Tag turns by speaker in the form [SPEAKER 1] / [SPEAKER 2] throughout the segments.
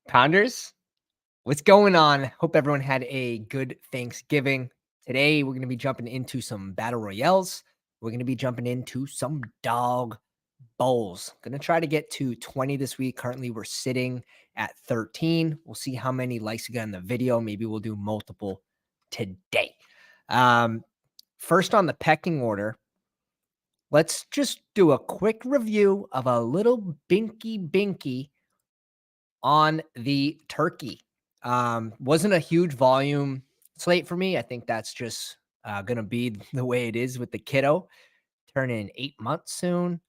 [SPEAKER 1] Pounders, what's going on? Hope everyone had a good Thanksgiving. Today, we're going to be jumping into some battle royales. We're going to be jumping into some dog bowls. Going to try to get to 20 this week. Currently, we're sitting at 13. We'll see how many likes we get in the video. Maybe we'll do multiple today. First on the pecking order, let's just do a quick review of a little binky on the turkey. Wasn't a huge volume slate for me. I think that's just gonna be the way it is with the kiddo. Turning 8 months soon.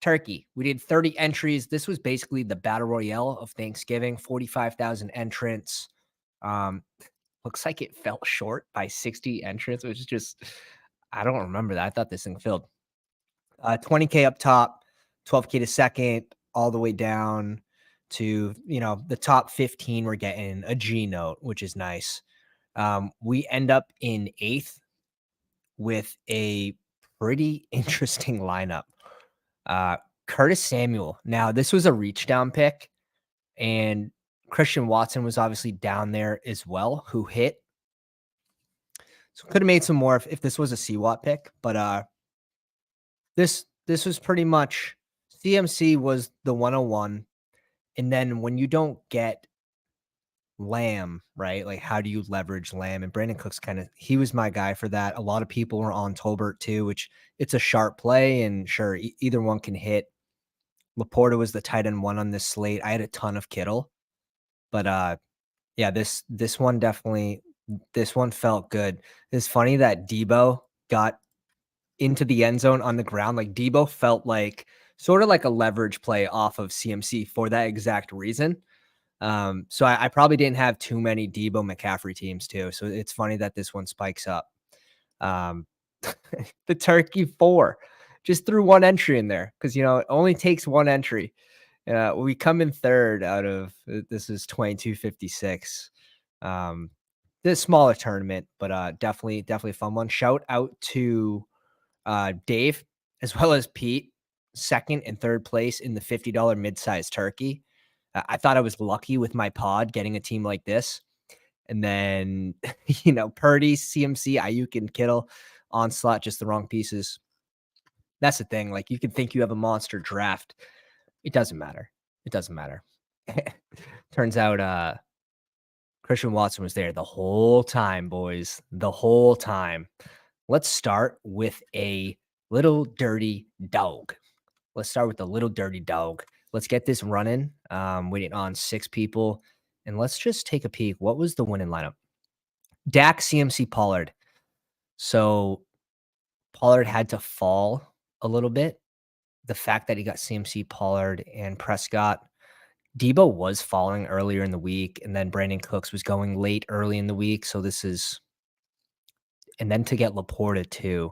[SPEAKER 1] Turkey. We did 30 entries. This was basically the battle royale of Thanksgiving. 45,000 entrants. Um, looks like it fell short by 60 entrants, which is just I don't remember that. I thought this thing filled. 20K up top, 12K to second, all the way down to, the top 15. We're getting a G note, which is nice. We end up in 8th with a pretty interesting lineup. Curtis Samuel. Now, this was a reach down pick, and Christian Watson was obviously down there as well, who hit. So could have made some more if this was a CWAT pick, but this was pretty much CMC was the 101. And then when you don't get Lamb, right? Like, how do you leverage Lamb? And Brandon Cooks he was my guy for that. A lot of people were on Tolbert too, which it's a sharp play. And sure, either one can hit. Laporta was the tight end one on this slate. I had a ton of Kittle, but yeah, this one felt good. It's funny that Debo got into the end zone on the ground. Like, Debo felt like sort of like a leverage play off of CMC for that exact reason. So I probably didn't have too many Debo McCaffrey teams too. So it's funny that this one spikes up. The Turkey 4 just threw one entry in there because, it only takes one entry. We come in third out of this is 2256. This smaller tournament, but definitely a fun one. Shout out to Dave as well as Pete, second and third place in the $50 mid-sized turkey. I thought I was lucky with my pod getting a team like this. And then, Purdy, CMC, Ayuk, and Kittle, Onslaught, just the wrong pieces. That's the thing. Like, you can think you have a monster draft. It doesn't matter. It doesn't matter. Turns out Christian Watson was there the whole time, boys. The whole time. Let's start with a little dirty dog. Let's start with the little dirty dog. Let's get this running. Waiting on 6 people. And let's just take a peek. What was the winning lineup? Dak, CMC, Pollard. So Pollard had to fall a little bit. The fact that he got CMC, Pollard, and Prescott. Debo was falling earlier in the week, and then Brandon Cooks was going late early in the week. So this is, and then to get Laporta too.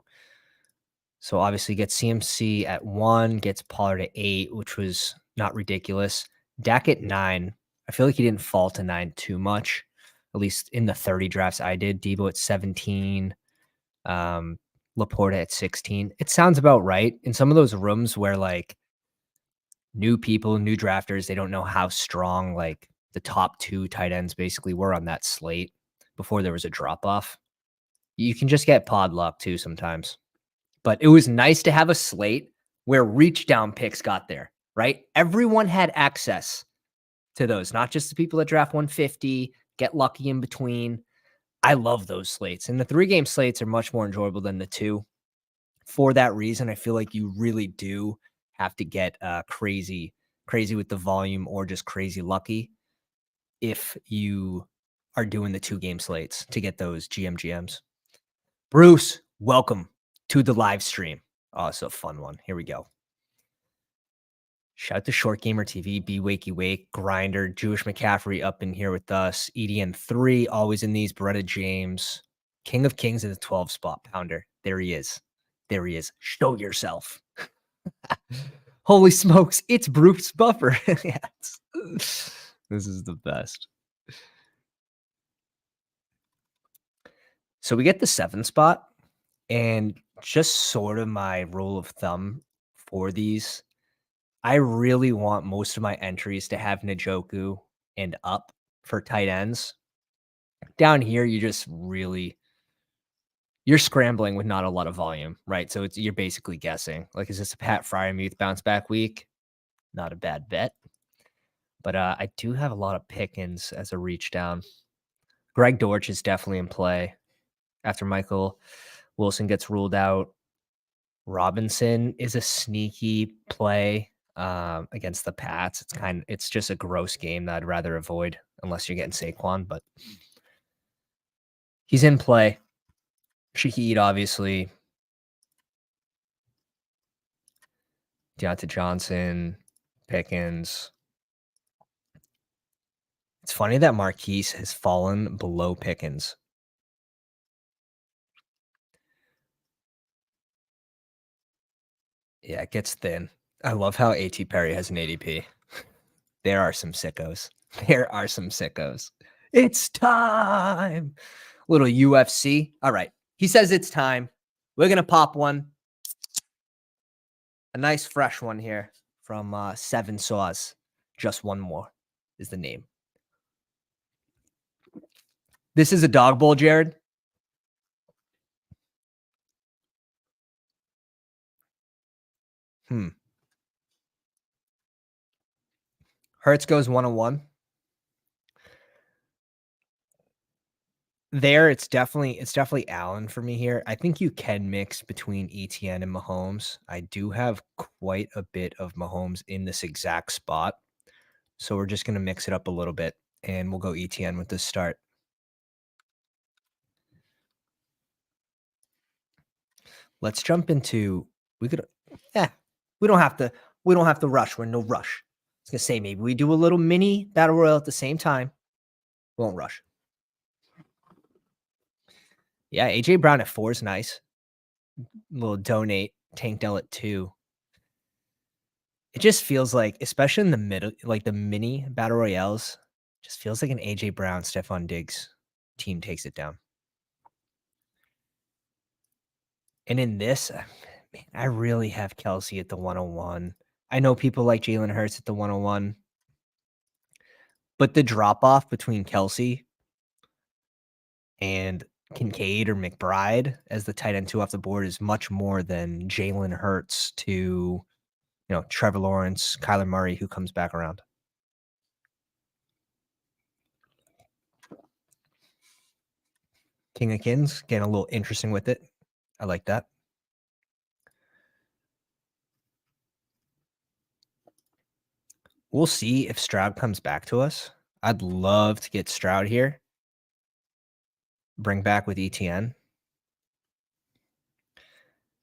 [SPEAKER 1] So obviously gets CMC at 1, gets Pollard at 8, which was not ridiculous. Dak at 9. I feel like he didn't fall to 9 too much, at least in the 30 drafts I did. Debo at 17. Laporta at 16. It sounds about right. In some of those rooms where, like, new people, new drafters, they don't know how strong, like, the top 2 tight ends basically were on that slate before there was a drop-off. You can just get pod luck too sometimes. But it was nice to have a slate where reach down picks got there, right? Everyone had access to those, not just the people that draft 150, get lucky in between. I love those slates. And the 3-game slates are much more enjoyable than the 2. For that reason, I feel like you really do have to get crazy with the volume or just crazy lucky if you are doing the 2-game slates to get those GMs. Bruce, welcome to the live stream. Oh, it's a fun one. Here we go. Shout out to Short Gamer TV, B Wakey Wake, Grinder, Jewish McCaffrey up in here with us. EDN3, always in these. Beretta James, King of Kings in the 12 spot. Pounder. There he is. Show yourself. Holy smokes, it's Bruce Buffer. Yes. This is the best. So we get the 7 spot, and just sort of my rule of thumb for these, I really want most of my entries to have Njoku and up for tight ends. Down here, you're scrambling with not a lot of volume, right? So you're basically guessing. Like, is this a Pat Fryermuth bounce back week? Not a bad bet. But I do have a lot of Pickens as a reach down. Greg Dortch is definitely in play after Michael Wilson gets ruled out. Robinson is a sneaky play against the Pats. It's just a gross game that I'd rather avoid unless you're getting Saquon, but he's in play. Shaheed, obviously. Deontay Johnson, Pickens. It's funny that Marquise has fallen below Pickens. Yeah, it gets thin. I love how A.T. Perry has an ADP. There are some sickos. There are some sickos. It's time. Little UFC. All right. He says it's time. We're going to pop one. A nice fresh one here from Seven Saws. Just One More is the name. This is a dog bowl, Jared. Hertz goes 101. There, it's definitely Allen for me here. I think you can mix between ETN and Mahomes. I do have quite a bit of Mahomes in this exact spot. So we're just going to mix it up a little bit, and we'll go ETN with this start. Let's jump into we don't have to rush. We're in no rush. I was gonna say maybe we do a little mini battle royale at the same time. We won't rush. Yeah, AJ Brown at 4 is nice. Little donate Tank Dell at 2. It just feels like, especially in the middle, like the mini battle royales, just feels like an AJ Brown, Stephon Diggs team takes it down. And in this, man, I really have Kelsey at the 101. I know people like Jalen Hurts at the 101, but the drop off between Kelsey and Kincaid or McBride as the tight end 2 off the board is much more than Jalen Hurts to, Trevor Lawrence, Kyler Murray, who comes back around. King of Kings, getting a little interesting with it. I like that. We'll see if Stroud comes back to us. I'd love to get Stroud here. Bring back with ETN.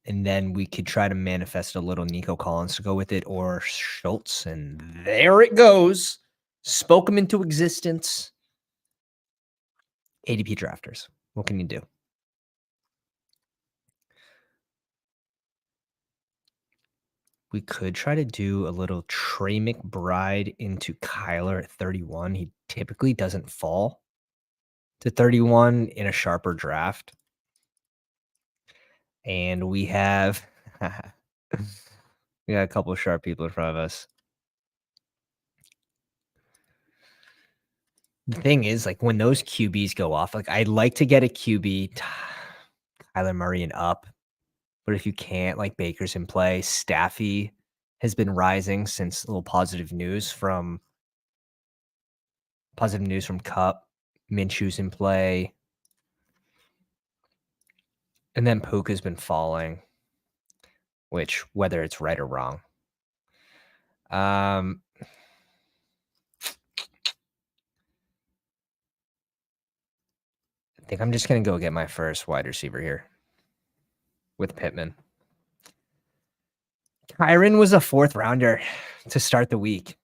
[SPEAKER 1] And then we could try to manifest a little Nico Collins to go with it or Schultz. And there it goes. Spoke him into existence. ADP drafters. What can you do? We could try to do a little Trey McBride into Kyler at 31. He typically doesn't fall to 31 in a sharper draft. And we have we got a couple of sharp people in front of us. The thing is, like, when those QBs go off, like, I'd like to get a QB, Kyler Murray and up. But if you can't, like, Baker's in play. Staffy has been rising since a little positive news from Cup. Minshew's in play. And then Puka's been falling, which, whether it's right or wrong. I think I'm just going to go get my first wide receiver here with Pittman. Kyron was a 4th rounder to start the week.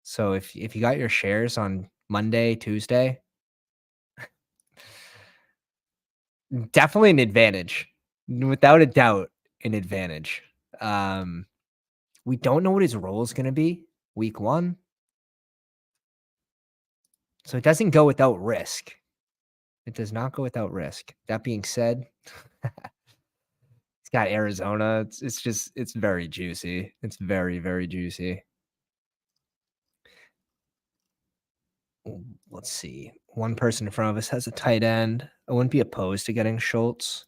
[SPEAKER 1] So if you got your shares on Monday, Tuesday, definitely an advantage. Without a doubt, an advantage. We don't know what his role is going to be week 1. So it doesn't go without risk. It does not go without risk. That being said, it's got Arizona. It's very juicy. It's very, very juicy. Let's see. One person in front of us has a tight end. I wouldn't be opposed to getting Schultz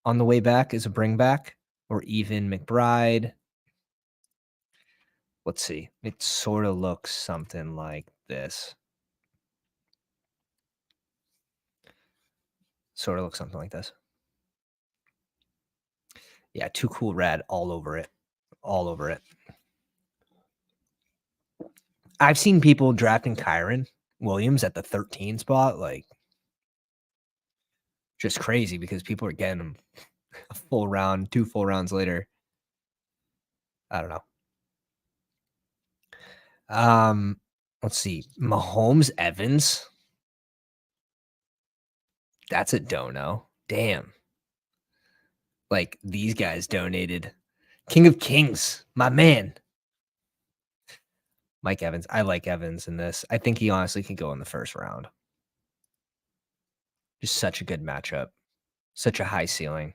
[SPEAKER 1] on the way back as a bring back, or even McBride. Let's see. It sort of looks something like this. Sort of looks something like this. Yeah, too cool red all over it. All over it. I've seen people drafting Kyron Williams at the 13 spot, like just crazy because people are getting him a full round, 2 full rounds later. I don't know. Let's see. Mahomes Evans. That's a dono. Damn. Like these guys donated. King of Kings, my man. Mike Evans. I like Evans in this. I think he honestly can go in the first round. Just such a good matchup. Such a high ceiling.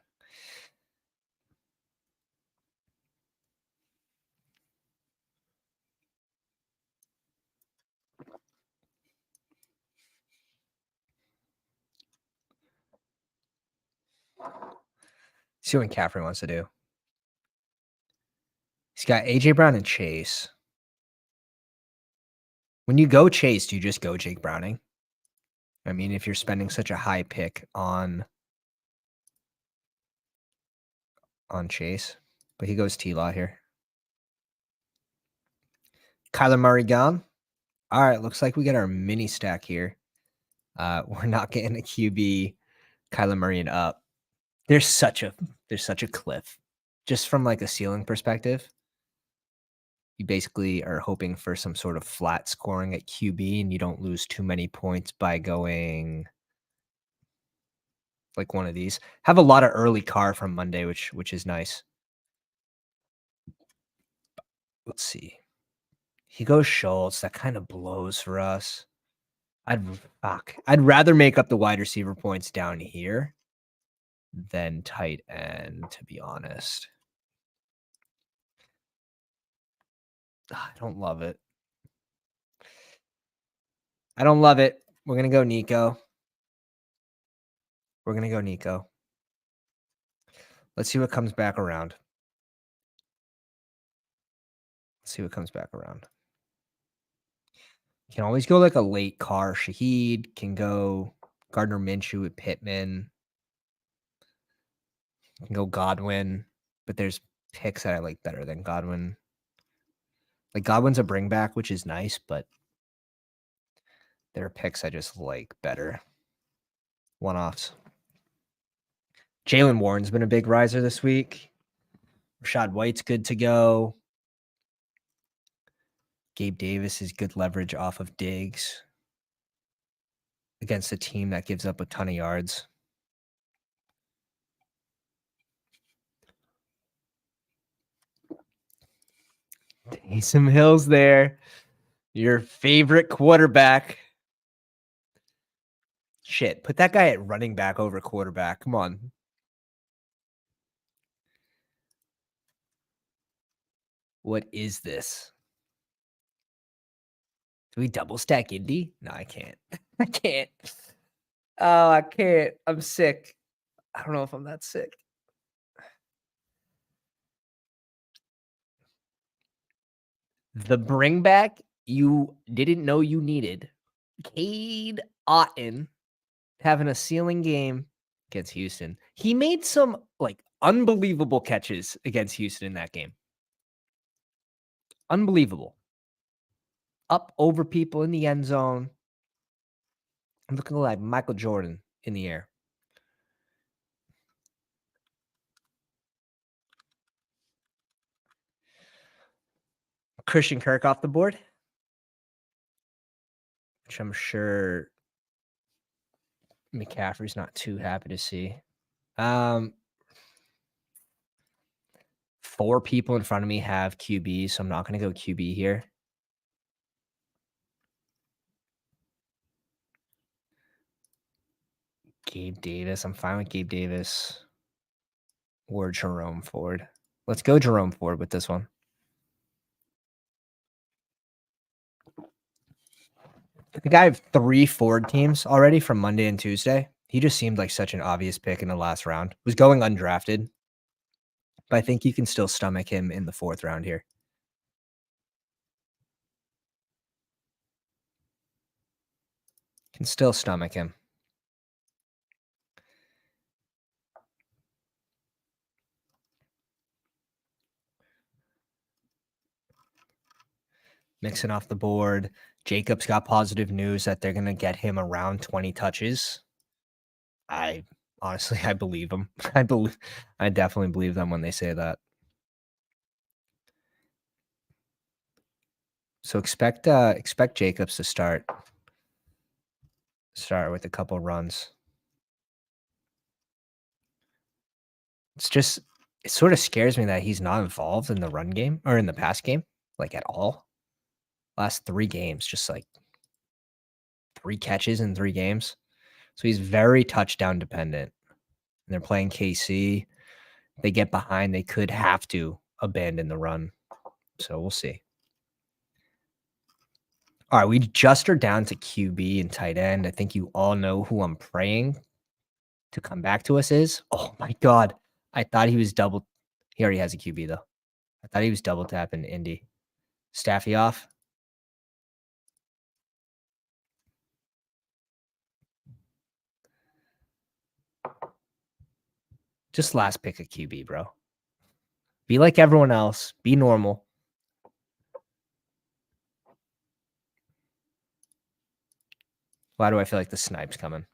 [SPEAKER 1] See what McCaffrey wants to do. He's got AJ Brown and Chase. When you go Chase, do you just go Jake Browning? I mean, if you're spending such a high pick on Chase, but he goes T-Law here. Kyler Murray gone. All right, looks like we got our mini stack here. We're not getting a QB, Kyler Murray and up. There's such a cliff. Just from like a ceiling perspective, you basically are hoping for some sort of flat scoring at QB, and you don't lose too many points by going like one of these. Have a lot of early car from Monday, which is nice. Let's see. He goes Schultz. That kind of blows for us. I'd rather make up the wide receiver points down here than tight end, to be honest. I don't love it. I don't love it. We're going to go Nico. We're going to go Nico. Let's see what comes back around. Let's see what comes back around. Can always go like a late car. Shaheed can go Gardner Minshew with Pittman. Can go Godwin, but there's picks that I like better than Godwin. Like Godwin's a bring back, which is nice, but there are picks I just like better. One-offs. Jalen Warren's been a big riser this week. Rashad White's good to go. Gabe Davis is good leverage off of Diggs against a team that gives up a ton of yards. Taysom Hill's there. Your favorite quarterback. Shit, put that guy at running back over quarterback. Come on. What is this? Do we double stack Indy? No, I can't. I can't. Oh, I can't. I'm sick. I don't know if I'm that sick. The bring back you didn't know you needed. Cade Otton having a ceiling game against Houston. He made some like unbelievable catches against Houston in that game. Unbelievable. Up over people in the end zone. I'm looking like Michael Jordan in the air. Christian Kirk off the board, which I'm sure McCaffrey's not too happy to see. 4 people in front of me have QB, so I'm not going to go QB here. Gabe Davis. I'm fine with Gabe Davis or Jerome Ford. Let's go Jerome Ford with this one. The guy have 3 Ford teams already from Monday and Tuesday. He just seemed like such an obvious pick in the last round. Was going undrafted, but I think you can still stomach him in the 4th round here. Can still stomach him. Mixing off the board. Jacobs got positive news that they're going to get him around 20 touches. I honestly, I believe them. I definitely believe them when they say that. So expect Jacobs to start with a couple runs. It sort of scares me that he's not involved in the run game or in the pass game, like, at all. Last 3 games, just like 3 catches in 3 games. So he's very touchdown dependent. And they're playing KC. They get behind, they could have to abandon the run. So we'll see. All right, we just are down to QB and tight end. I think you all know who I'm praying to come back to us is. Oh my God. I thought he was double. He already has a QB though. I thought he was double tapping Indy. Staffy off. Just last pick a QB, bro. Be like everyone else. Be normal. Why do I feel like the snipe's coming?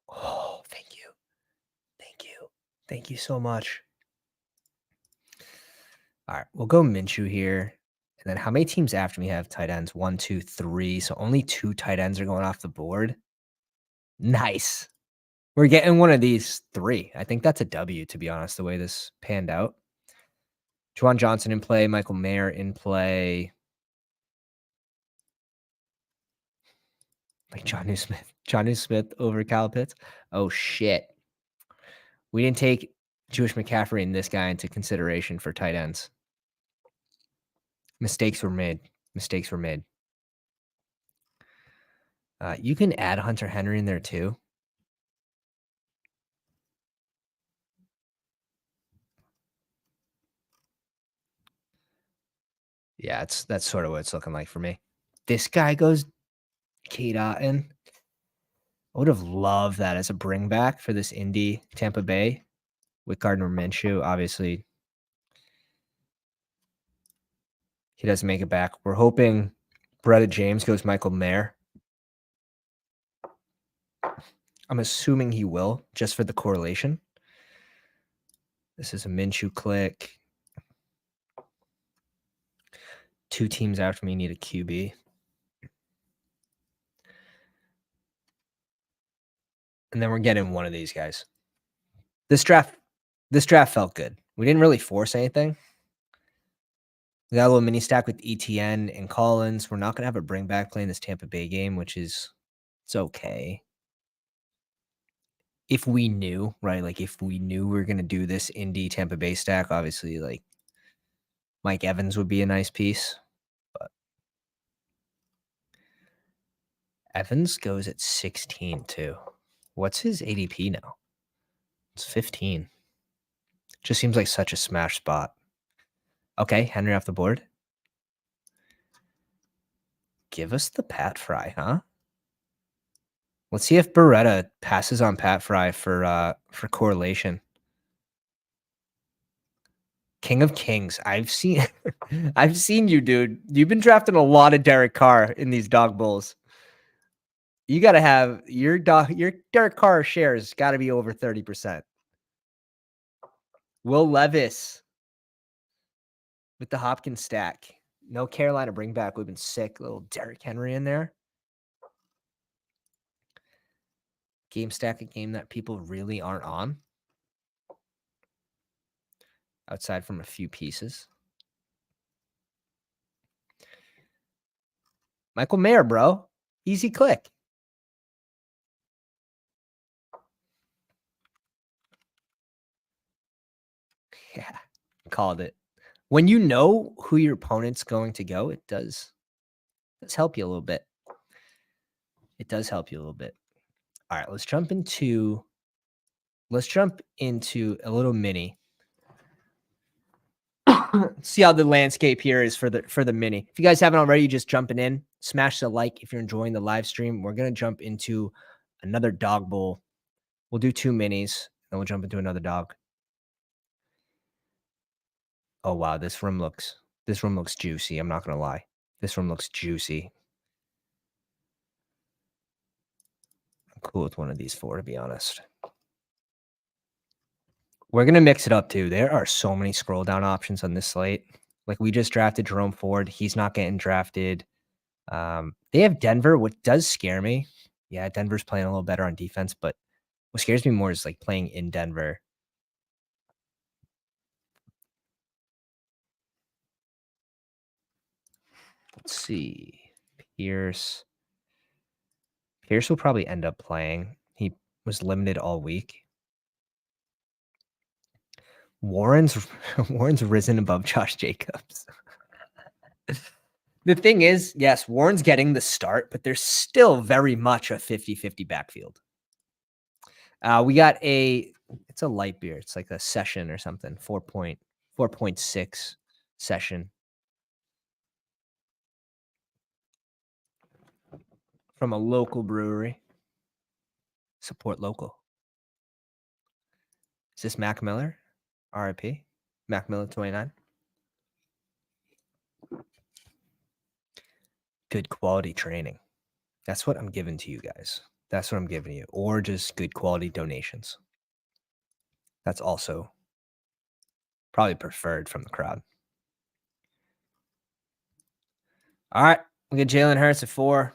[SPEAKER 1] Oh, thank you. Thank you. Thank you so much. All right, we'll go Minshew here. And then how many teams after me have tight ends? 1, 2, 3. So only 2 tight ends are going off the board. Nice. We're getting one of these 3. I think that's a W, to be honest, the way this panned out. Juwan Johnson in play. Michael Mayer in play. Like Jonnu Smith. Jonnu Smith over Kyle Pitts. Oh, shit. We didn't take Jewish McCaffrey and this guy into consideration for tight ends. Mistakes were made. Mistakes were made. You can add Hunter Henry in there too. Yeah, that's sort of what it's looking like for me. This guy goes Kate Otten. I would have loved that as a bring back for this Indy Tampa Bay with Gardner Minshew. Obviously, he doesn't make it back. We're hoping Bretta James goes Michael Mayer. I'm assuming he will, just for the correlation. This is a Minshew click. 2 teams after me need a QB. And then we're getting one of these guys. This draft felt good. We didn't really force anything. We got a little mini stack with ETN and Collins. We're not going to have a bring back playing this Tampa Bay game, which is, it's okay. If we knew, right? Like if we knew we were going to do this Indy Tampa Bay stack, obviously like Mike Evans would be a nice piece. But Evans goes at 16 too. What's his ADP now? It's 15. Just seems like such a smash spot. Okay, Henry off the board. Give us the Pat Fry, huh? Let's see if Beretta passes on Pat Fry for correlation. King of Kings. I've seen I've seen you, dude. You've been drafting a lot of Derek Carr in these dog bulls. You got to have your Derek Carr shares got to be over 30%. Will Levis with the Hopkins stack. No Carolina bring back would have been sick. Little Derrick Henry in there. Game stack, a game that people really aren't on. Outside from a few pieces. Michael Mayer, bro. Easy click. Yeah. Called it. When you know who your opponent's going to go, it does help you a little bit. It does help you a little bit. All right, let's jump into a little mini. See how the landscape here is for the mini. If you guys haven't already, just jumping in, smash the like if you're enjoying the live stream. We're gonna jump into another dog bowl. We'll do 2 minis, then we'll jump into another dog. Oh wow, this room looks juicy. I'm not gonna lie. This room looks juicy. I'm cool with one of these 4, to be honest. We're gonna mix it up too. There are so many scroll down options on this slate. Like we just drafted Jerome Ford. He's not getting drafted. They have Denver, which does scare me. Yeah, Denver's playing a little better on defense, but what scares me more is like playing in Denver. Let's see. Pierce will probably end up playing. He was limited all week. Warren's risen above Josh Jacobs. The thing is, yes, Warren's getting the start, but there's still very much a 50-50 backfield. We got it's a light beer. It's like a session or something. 4.6 session. From a local brewery. Support local. Is this Mac Miller? RIP. Mac Miller 29. Good quality training. That's what I'm giving to you guys. That's what I'm giving you. Or just good quality donations. That's also probably preferred from the crowd. All right. We get Jalen Hurts at 4.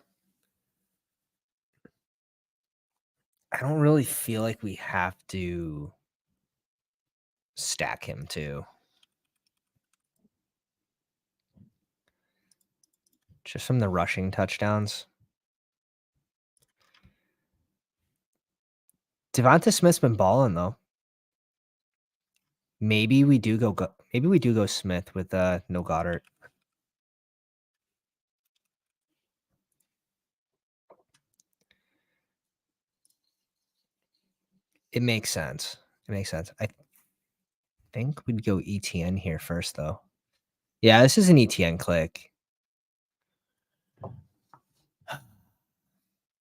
[SPEAKER 1] I don't really feel like we have to stack him too. Just from the rushing touchdowns. Devonta Smith's been balling though. Maybe we do go Smith with no Goddard. It makes sense. I think we'd go ETN here first though. Yeah, this is an ETN click.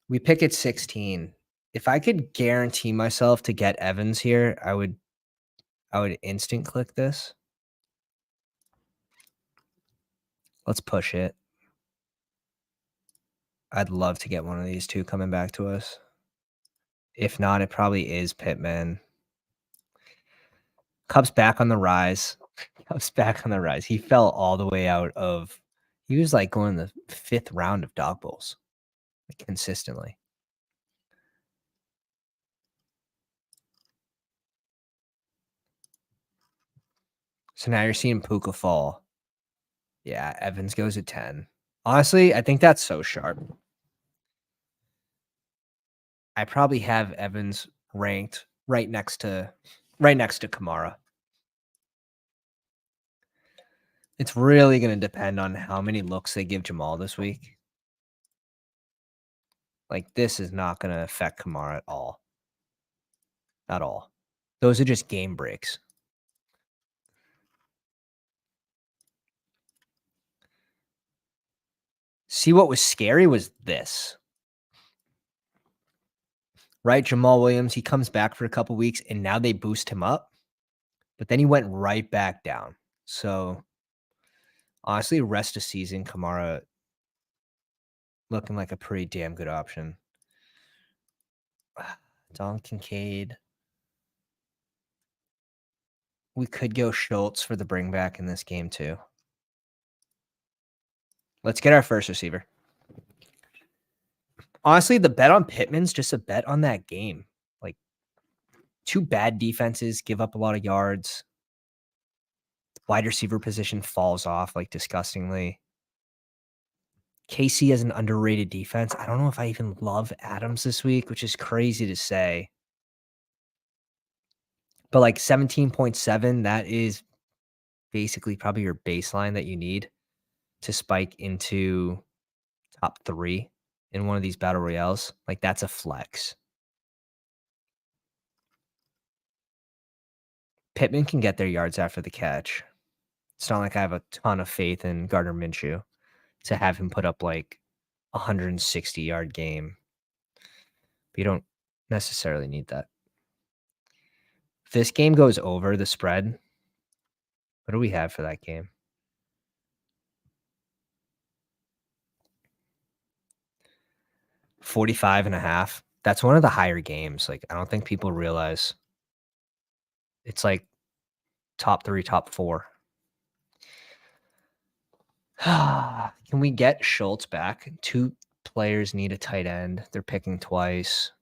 [SPEAKER 1] We pick at 16. If I could guarantee myself to get Evans here, I would instant click this. Let's push it. I'd love to get one of these 2 coming back to us. If not, it probably is Pittman. Cubs back on the rise. He fell all the way out of. He was like going the 5th round of dog bowls, like consistently. So now you're seeing Puka fall. Yeah, Evans goes at 10. Honestly, I think that's so sharp. I probably have Evans ranked right next to Kamara. It's really going to depend on how many looks they give Jamal this week. Like, this is not going to affect Kamara at all. At all. Those are just game breaks. See, what was scary was this. Right? Jamal Williams, he comes back for a couple weeks, and now they boost him up. But then he went right back down. So, honestly, rest of season, Kamara looking like a pretty damn good option. Don Kincaid. We could go Schultz for the bring back in this game too. Let's get our first receiver. Honestly, the bet on Pittman's just a bet on that game. Like 2 bad defenses give up a lot of yards. Wide receiver position falls off like disgustingly. KC has an underrated defense. I don't know if I even love Adams this week, which is crazy to say. But like 17.7, that is basically probably your baseline that you need to spike into top 3 in one of these battle royales. Like, that's a flex. Pittman can get their yards after the catch. It's not like I have a ton of faith in Gardner Minshew to have him put up like a 160-yard game. But you don't necessarily need that. If this game goes over the spread, what do we have for that game? 45.5. That's one of the higher games. Like, I don't think people realize it's like top 3, top 4. Can we get Schultz back? 2 players need a tight end. They're picking twice.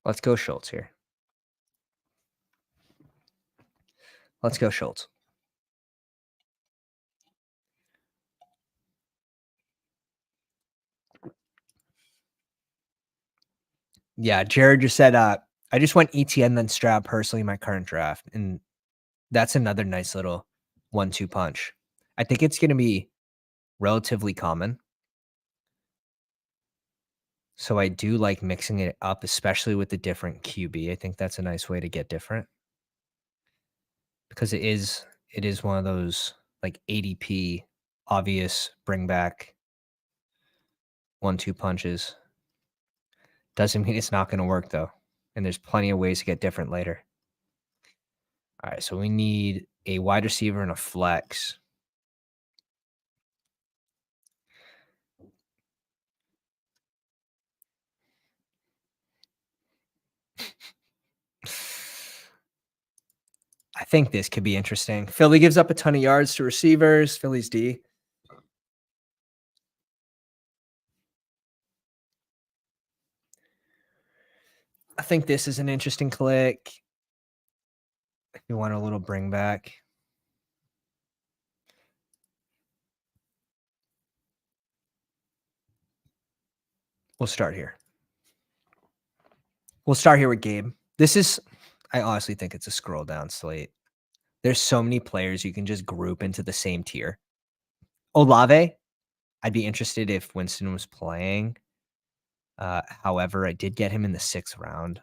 [SPEAKER 1] Let's go Schultz here. Let's go Schultz. Yeah, Jared just said, I just went ETN then Stroud personally in my current draft, and that's another nice little 1-2 punch. I think it's going to be relatively common. So I do like mixing it up, especially with the different QB. I think that's a nice way to get different because it is one of those like ADP obvious bring back 1-2 punches. Doesn't mean it's not going to work though. And there's plenty of ways to get different later. All right, so we need a wide receiver and a flex. I think this could be interesting. Philly gives up a ton of yards to receivers. Philly's D. I think this is an interesting click. If you want a little bring back. We'll start here. We'll start here with Gabe. I honestly think it's a scroll down slate. There's so many players you can just group into the same tier. Olave, I'd be interested if Winston was playing. However, I did get him in the 6th round.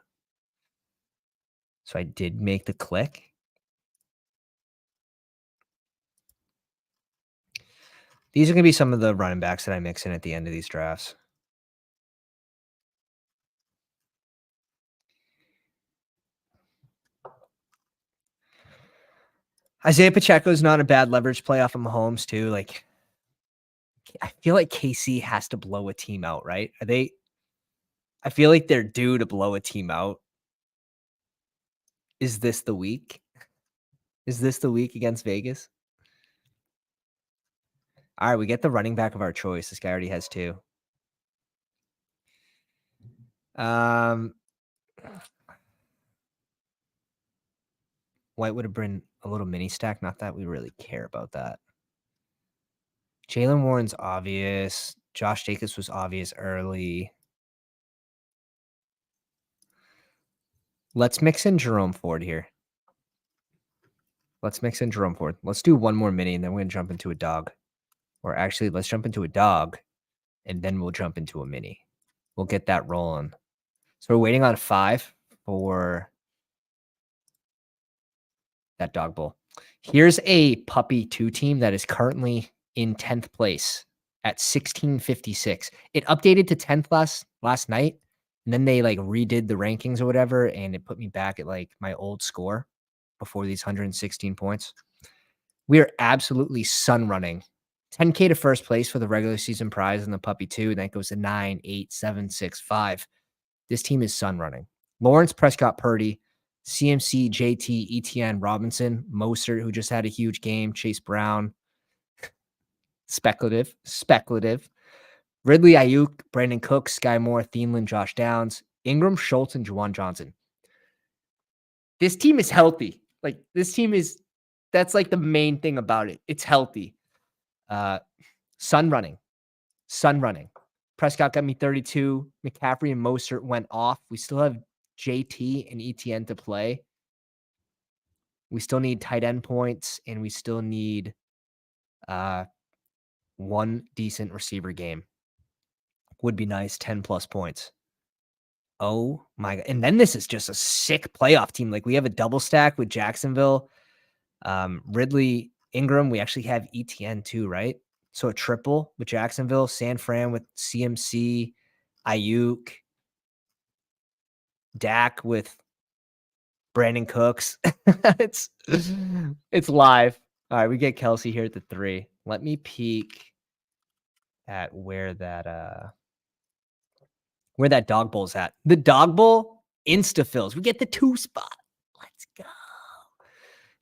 [SPEAKER 1] So I did make the click. These are going to be some of the running backs that I mix in at the end of these drafts. Isaiah Pacheco is not a bad leverage play off of Mahomes too. Like, I feel like KC has to blow a team out, right? I feel like they're due to blow a team out. Is this the week? Is this the week against Vegas? All right, we get the running back of our choice. This guy already has 2. White would have been a little mini stack. Not that we really care about that. Jalen Warren's obvious. Josh Jacobs was obvious early. Let's mix in Jerome Ford here. Let's mix in Jerome Ford. Let's do one more mini, and then we're going to jump into a Dawg. Or actually, let's jump into a Dawg, and then we'll jump into a mini. We'll get that rolling. So we're waiting on 5 for that Dawg Bowl. Here's a puppy 2 team that is currently in 10th place at 1656. It updated to 10th last night, and then they like redid the rankings or whatever, and it put me back at like my old score before these 116 points. We are absolutely sun running. 10K to first place for the regular season prize in the puppy 2, and that goes to 9, 8, 7, 6, 5. This team is sun running. Lawrence, Prescott, Purdy, CMC, JT, ETN, Robinson, Mostert, who just had a huge game, Chase Brown, speculative. Ridley, Ayuk, Brandon Cook, Sky Moore, Thielen, Josh Downs, Ingram, Schultz, and Juwan Johnson. This team is healthy. Like, that's like the main thing about it. It's healthy. Sun running. Prescott got me 32. McCaffrey and Mostert went off. We still have JT and ETN to play. We still need tight end points, and we still need one decent receiver game. Would be nice, 10+ points. Oh my God. And then this is just a sick playoff team. Like we have a double stack with Jacksonville, Ridley, Ingram. We actually have ETN too, right? So a triple with Jacksonville, San Fran with CMC, Ayuk, Dak with Brandon Cooks. it's live. All right, we get Kelsey here at the 3. Let me peek at where that dog bowl's at. The dog bowl insta fills. We get the 2 spot. Let's go.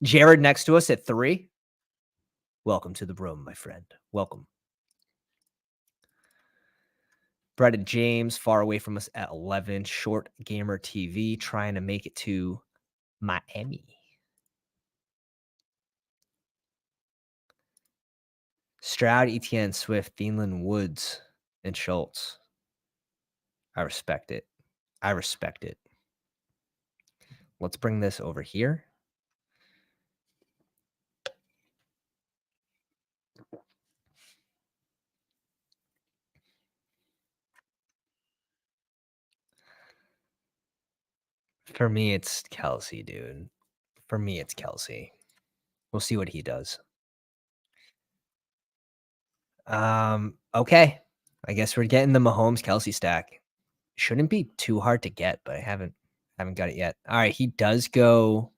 [SPEAKER 1] Jared next to us at 3. Welcome to the room, my friend. Welcome. Brett James far away from us at 11. Short Gamer TV trying to make it to Miami. Stroud, ETN, Swift, Thielen, Woods, and Schultz. I respect it. I respect it. Let's bring this over here. For me, it's Kelsey, dude. For me, it's Kelsey. We'll see what he does. Okay. I guess we're getting the Mahomes Kelsey stack. Shouldn't be too hard to get, but I haven't got it yet. All right, he does go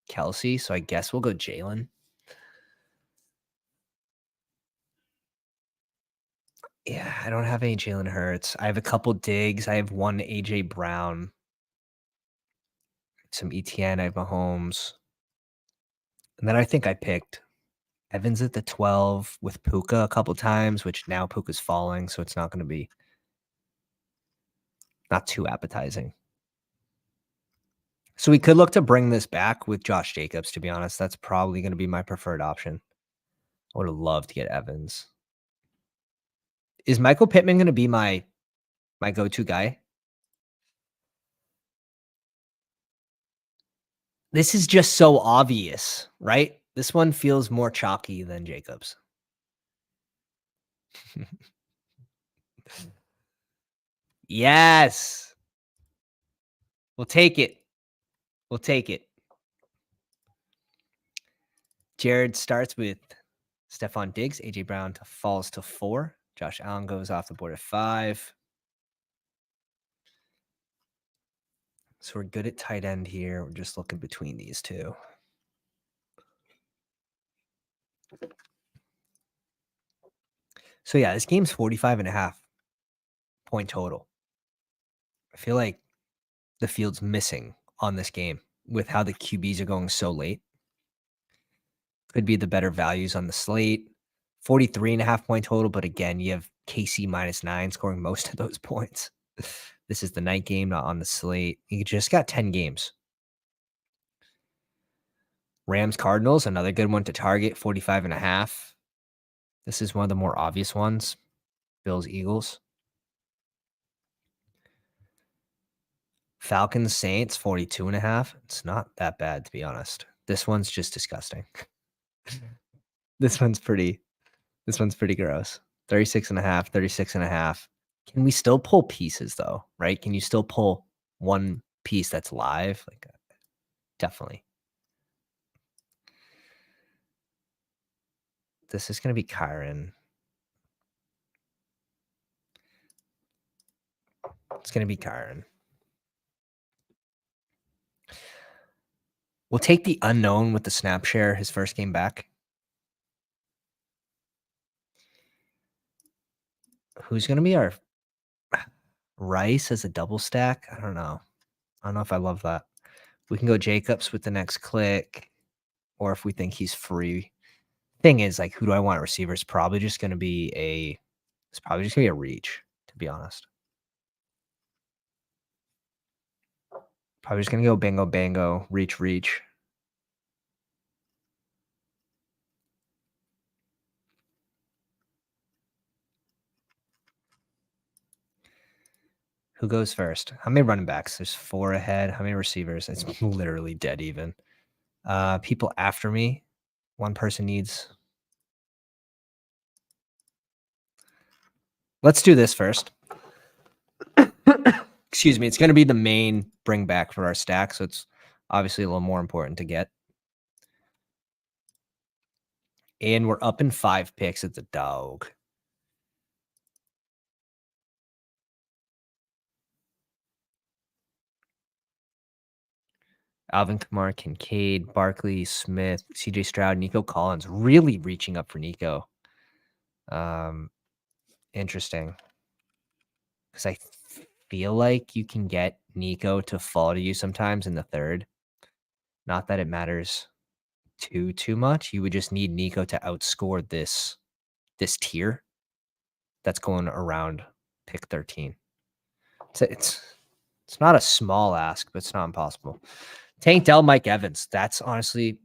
[SPEAKER 1] Kelsey, so I guess we'll go Jalen. Yeah, I don't have any Jalen Hurts. I have a couple Diggs. I have one AJ Brown. Some ETN. I have Mahomes. And then I think I picked Evans at the 12 with Puka a couple times, which now Puka's falling, so it's not going to be not too appetizing. So we could look to bring this back with Josh Jacobs, to be honest. That's probably going to be my preferred option. I would have loved to get Evans. Is Michael Pittman going to be my go-to guy? This is just so obvious, right? This one feels more chalky than Jacobs. Yes. We'll take it. We'll take it. Jared starts with Stephon Diggs. AJ Brown falls to 4. Josh Allen goes off the board at 5. So we're good at tight end here. We're just looking between these two. So yeah, this game's 45.5 point total. I feel like the field's missing on this game with how the QBs are going so late. Could be the better values on the slate. 43.5 point total, but again, you have KC -9 scoring most of those points. This is the night game, not on the slate. You just got 10 games. Rams Cardinals, another good one to target, 45.5. This is one of the more obvious ones. Bills Eagles. Falcons Saints, 42.5. It's not that bad, to be honest. This one's just disgusting. This one's pretty gross. 36.5, 36.5. Can we still pull pieces though, right? Can you still pull one piece that's live? Like definitely. This is going to be Kyron. It's going to be Kyron. We'll take the unknown with the snap share, his first game back. Who's going to be our Rice as a double stack? I don't know. I don't know if I love that. We can go Jacobs with the next click, or if we think he's free. Thing is, like, who do I want at receiver? It's probably just going to be a reach, to be honest. Probably just going to go bango, bango, reach, reach. Who goes first? How many running backs? There's 4 ahead. How many receivers? It's literally dead even. People after me, one person needs. Let's do this first. Excuse me. It's going to be the main bring back for our stack, so it's obviously a little more important to get. And we're up in 5 picks at the Dawg. Alvin Kamara, Kincaid, Barkley, Smith, CJ Stroud, Nico Collins. Really reaching up for Nico. Interesting. Because I feel like you can get Nico to fall to you sometimes in the third. Not that it matters too much. You would just need Nico to outscore this tier that's going around pick 13. It's not a small ask, but it's not impossible. Tank Dell, Mike Evans. That's honestly,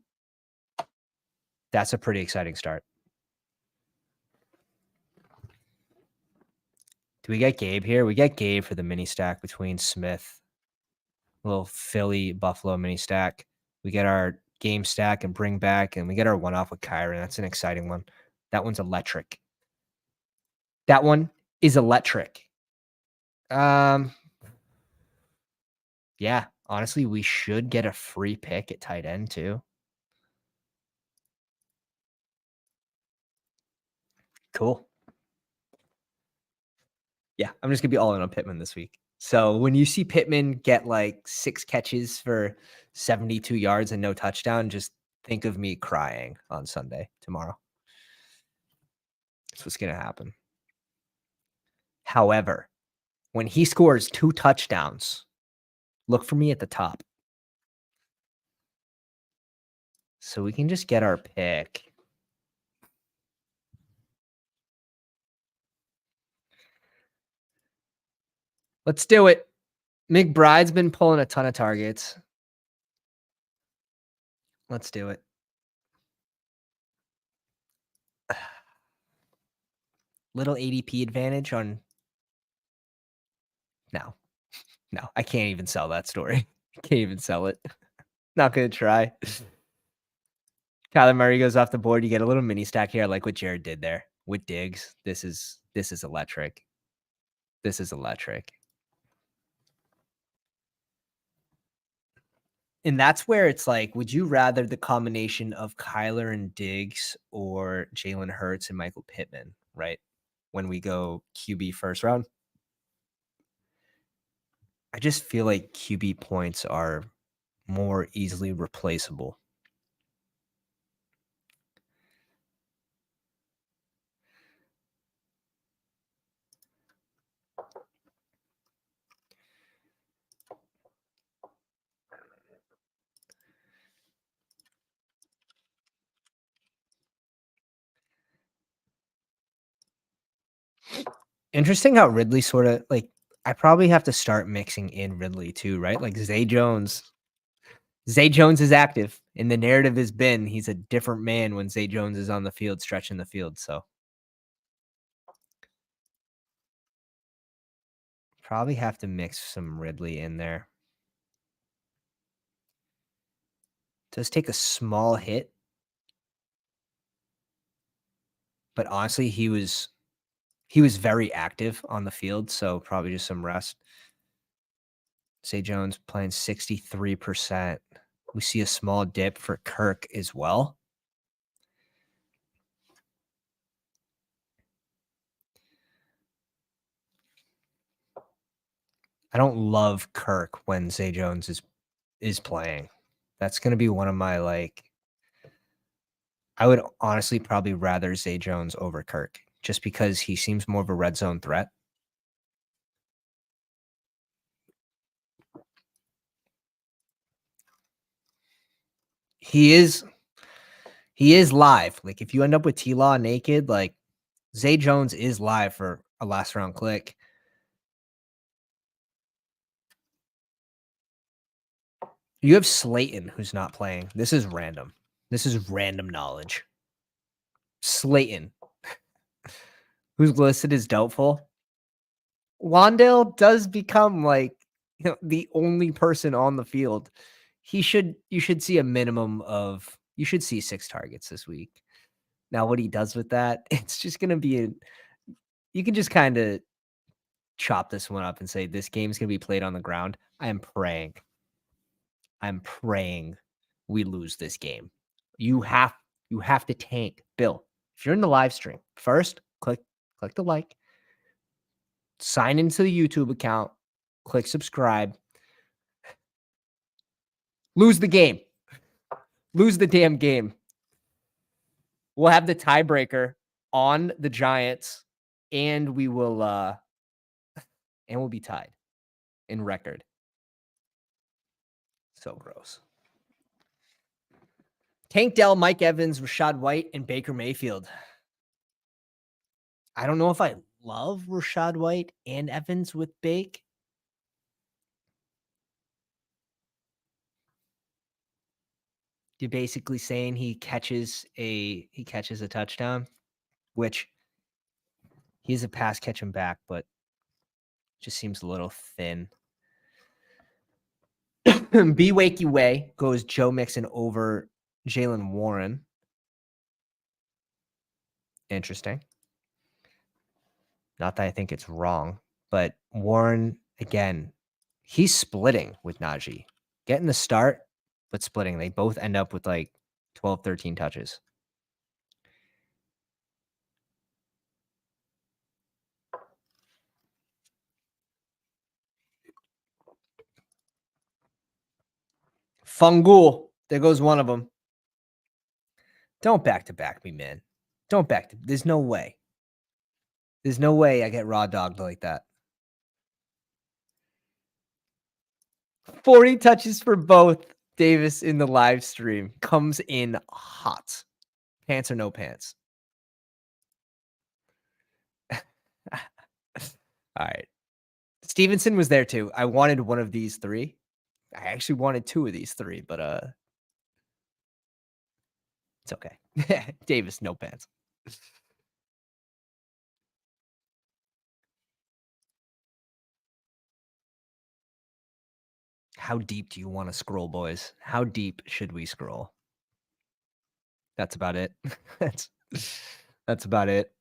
[SPEAKER 1] that's a pretty exciting start. Do we get Gabe here? We get Gabe for the mini stack between Smith, little Philly Buffalo mini stack. We get our game stack and bring back, and we get our one off with Kyron. That's an exciting one. That one's electric. That one is electric. Yeah, honestly, we should get a free pick at tight end too. Cool. Yeah, I'm just gonna be all in on Pittman this week. So when you see Pittman get like 6 catches for 72 yards and no touchdown, just think of me crying on Sunday tomorrow. That's what's gonna happen. However, when he scores 2 touchdowns, look for me at the top. So we can just get our pick. Let's do it. McBride's been pulling a ton of targets. Let's do it. Little ADP advantage on. No, I can't even sell that story. Can't even sell it. Not gonna try. Kyler Murray goes off the board. You get a little mini stack here. I like what Jared did there with Diggs. This is electric. This is electric. And that's where it's like, would you rather the combination of Kyler and Diggs or Jalen Hurts and Michael Pittman, right? When we go QB first round. I just feel like QB points are more easily replaceable. Interesting how Ridley sort of like, I probably have to start mixing in Ridley too, right? Like Zay Jones is active, and the narrative has been he's a different man when Zay Jones is on the field, stretching the field. So probably have to mix some Ridley in there. Does take a small hit, but honestly, he was very active on the field, so probably just some rest. Zay Jones playing 63%. We see a small dip for Kirk as well. I don't love Kirk when Zay Jones is playing. That's going to be one of my like. I would honestly probably rather Zay Jones over Kirk just because he seems more of a red zone threat. He is live. Like if you end up with T-Law naked, like Zay Jones is live for a last round click. You have Slayton who's not playing. This is random. This is random knowledge. Slayton, who's listed as doubtful. Wandale does become like, the only person on the field. You should see a minimum of you should see 6 targets this week. Now what he does with that, it's just gonna be you can just kinda chop this one up and say this game's gonna be played on the ground. I'm praying we lose this game. You have you have to tank. Bill, if you're in the live stream, first click the like, sign into the YouTube account, click subscribe. Lose the game. Lose the damn game. We'll have the tiebreaker on the Giants, and we'll be tied in record. So gross. Tank Dell, Mike Evans, Rashad White, and Baker Mayfield. I don't know if I love Rashad White and Evans with Bake. You're basically saying he catches a touchdown, which he's a pass catching back, but just seems a little thin. B Wakey Way goes Joe Mixon over Jalen Warren. Interesting. Not that I think it's wrong, but Warren, again, he's splitting with Najee. Getting the start, but splitting. They both end up with like 12, 13 touches. Fungul. There goes one of them. Don't back-to-back me, man. Don't back to. There's no way. There's no way I get raw dogged like that. 40 touches for both. Davis in the live stream comes in hot. Pants or no pants? All right. Stevenson was there too. I wanted one of these 3. I actually wanted 2 of these 3, but it's okay. Davis, no pants. How deep do you want to scroll, boys? How deep should we scroll? That's about it. That's about it.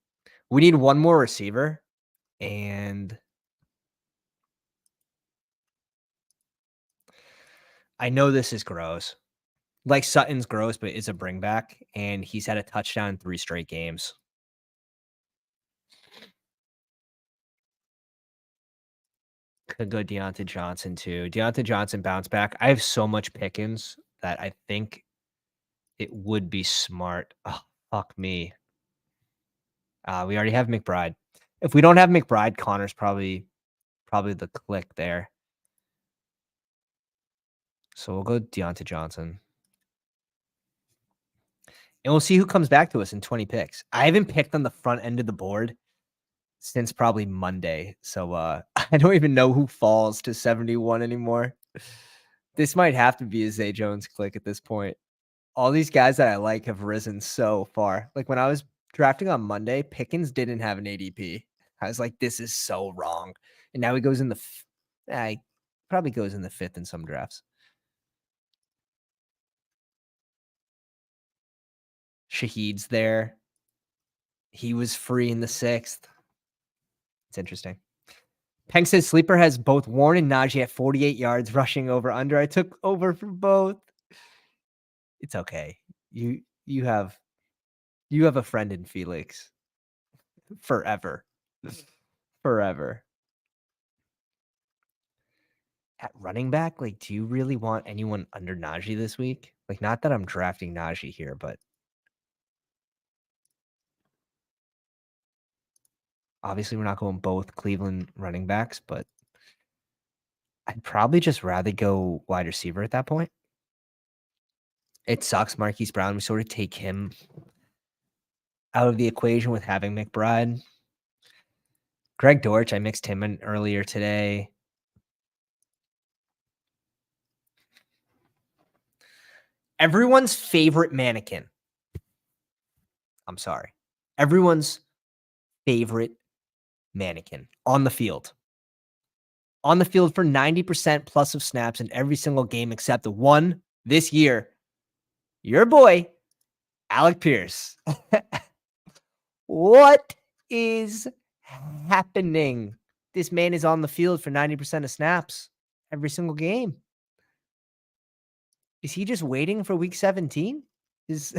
[SPEAKER 1] We need one more receiver, and I know this is gross. Like Sutton's gross, but it's a bring back, and he's had a touchdown in 3 straight games. Could go Deontay Johnson too. Deontay Johnson bounce back. I have so much Pickens that I think it would be smart. Oh, fuck me. We already have McBride. If we don't have McBride, Connor's probably the click there. So we'll go Deontay Johnson. And we'll see who comes back to us in 20 picks. I haven't picked on the front end of the board since probably Monday. So I don't even know who falls to 71 anymore. This might have to be a Zay Jones click at this point. All these guys that I like have risen so far. Like when I was drafting on Monday, Pickens didn't have an ADP. I was like, this is so wrong. And now he goes in the he probably goes in the 5th in some drafts. Shaheed's there. He was free in the 6th. It's interesting. Peng says Sleeper has both Warren and Najee at 48 yards rushing over under. I took over for both. It's okay. You have a friend in Felix. Forever. Forever. At running back, like, do you really want anyone under Najee this week? Like, not that I'm drafting Najee here, but obviously we're not going both Cleveland running backs, but I'd probably just rather go wide receiver at that point. It sucks, Marquise Brown. We sort of take him out of the equation with having McBride. Greg Dortch, I mixed him in earlier today. Everyone's favorite mannequin. I'm sorry. Everyone's favorite mannequin on the field. on the field for 90% plus of snaps in every single game except the one this year. Your boy, Alec Pierce. What is happening? This man is on the field for 90% of snaps every single game. Is he just waiting for week 17? Is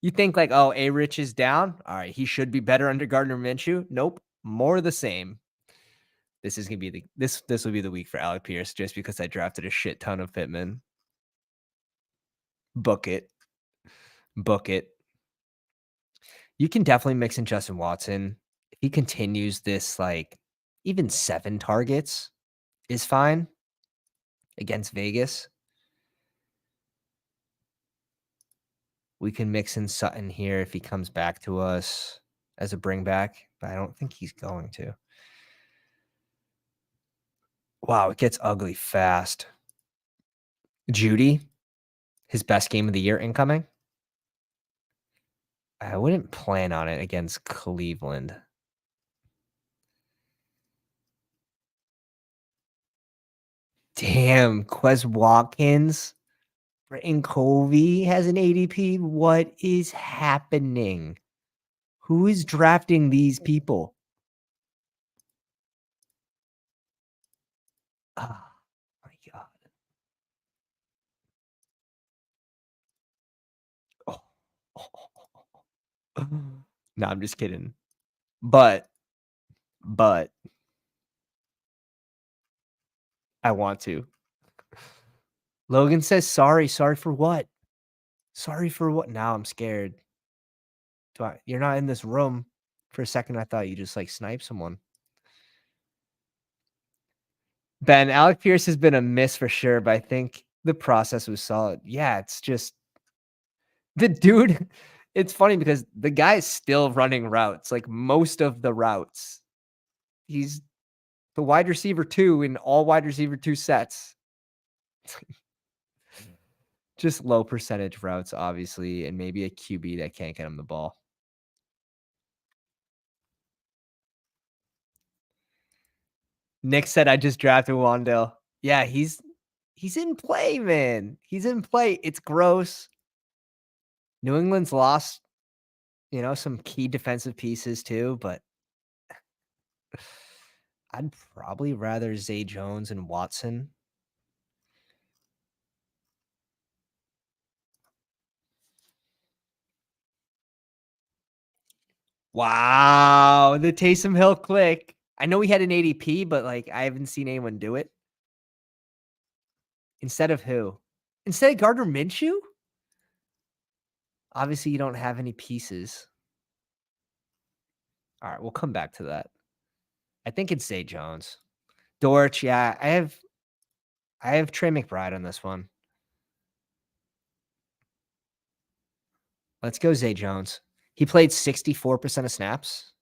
[SPEAKER 1] you think like, oh, A Rich is down? All right, he should be better under Gardner Minshew. Nope, more the same. This is gonna be this will be the week for Alec Pierce just because I drafted a shit ton of Pittman. Book it. Book it. You can definitely mix in Justin Watson. If he continues this, like, even 7 targets is fine against Vegas. We can mix in Sutton here if he comes back to us as a bring back, but I don't think he's going to. Wow, it gets ugly fast. Judy, his best game of the year incoming. I wouldn't plan on it against Cleveland. Damn, Quez Watkins, Britton Covey has an ADP. What is happening? Who is drafting these people? Oh my god. Oh. No, I'm just kidding. But I want to. Logan says sorry. Sorry for what? Sorry for what? Now I'm scared. You're not in this room. For a second, I thought you just like sniped someone. Ben, Alec Pierce has been a miss for sure, but I think the process was solid. Yeah, it's just the dude. It's funny because the guy is still running routes, like most of the routes. He's the wide receiver 2 in all wide receiver 2 sets. Just low percentage routes, obviously, and maybe a QB that can't get him the ball. Nick said I just drafted Wandale. Yeah, he's in play, man. He's in play. It's gross. New England's lost, some key defensive pieces too, but I'd probably rather Zay Jones and Watson. Wow, the Taysom Hill click. I know he had an ADP, but like I haven't seen anyone do it. Instead of who? Instead of Gardner Minshew? Obviously, you don't have any pieces. All right, we'll come back to that. I think it's Zay Jones. Dortch, yeah, I have Trey McBride on this one. Let's go Zay Jones. He played 64% of snaps.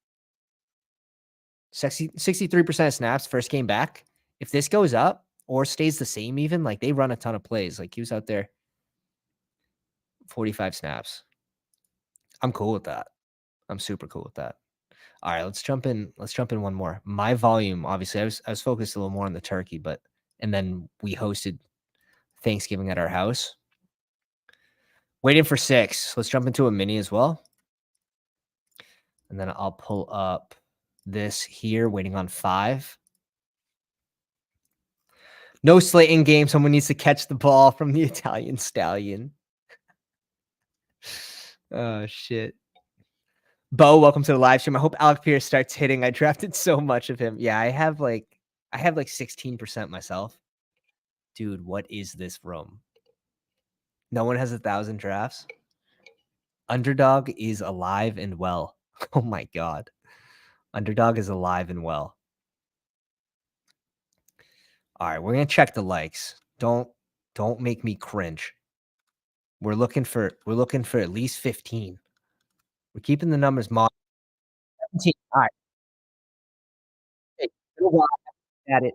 [SPEAKER 1] 63% of snaps first game back. If this goes up or stays the same even, like they run a ton of plays. Like he was out there 45 snaps. I'm cool with that. I'm super cool with that. All right, let's jump in. Let's jump in one more. My volume, obviously, I was focused a little more on the turkey, and then we hosted Thanksgiving at our house. Waiting for 6. Let's jump into a mini as well. And then I'll pull up this here, waiting on 5. No Slayton game. Someone needs to catch the ball from the Italian Stallion. Oh, shit. Bo, welcome to the live stream. I hope Alec Pierce starts hitting. I drafted so much of him. Yeah, I have like 16% myself. Dude, what is this room? No one has 1,000 drafts. Underdog is alive and well. Oh my god. Underdog is alive and well. All right, we're gonna check the likes. Don't make me cringe. We're looking for at least 15. We're keeping the numbers modest. 17. All right. Hey, little while at it.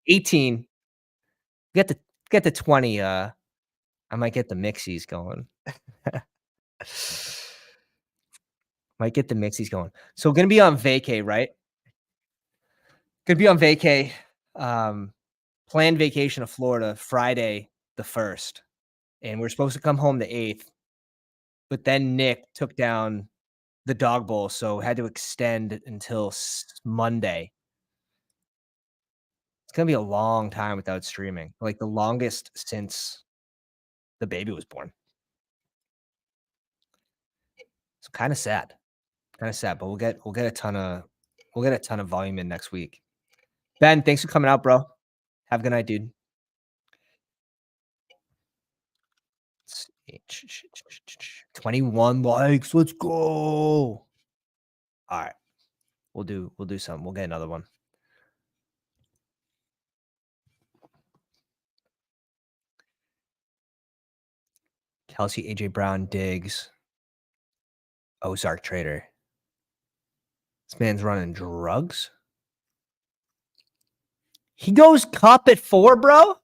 [SPEAKER 1] 18. Get the 20. I might get the mixies going. Might get the mixies going. So we're gonna be on vacay, right? Gonna be on vacay. Um, Planned vacation to Florida Friday the 1st, and we're supposed to come home the 8th, but then Nick took down the dog bowl, so had to extend until Monday. It's gonna be a long time without streaming, like the longest since the baby was born. It's kind of sad, but we'll get a ton of volume in next week. Ben, thanks for coming out, bro. Have a good night, dude. Let's see. 21 likes. Let's go. All right. We'll do something. We'll get another one. Kelsey, AJ Brown, Diggs, Ozark Trader. This man's running drugs. He goes Cup at 4, bro.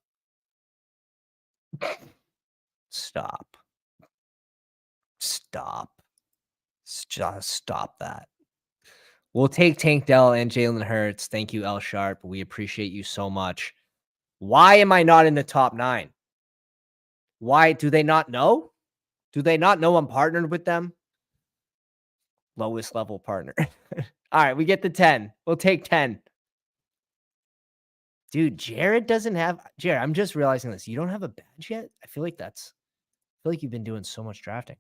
[SPEAKER 1] Stop. Just stop that. We'll take Tank Dell and Jalen Hurts. Thank you, L Sharp. We appreciate you so much. Why am I not in the top 9? Why do they not know? Do they not know I'm partnered with them? Lowest level partner. All right, we get the 10. We'll take 10. Dude, Jared doesn't have Jared. I'm just realizing this. You don't have a badge yet? I feel like you've been doing so much drafting.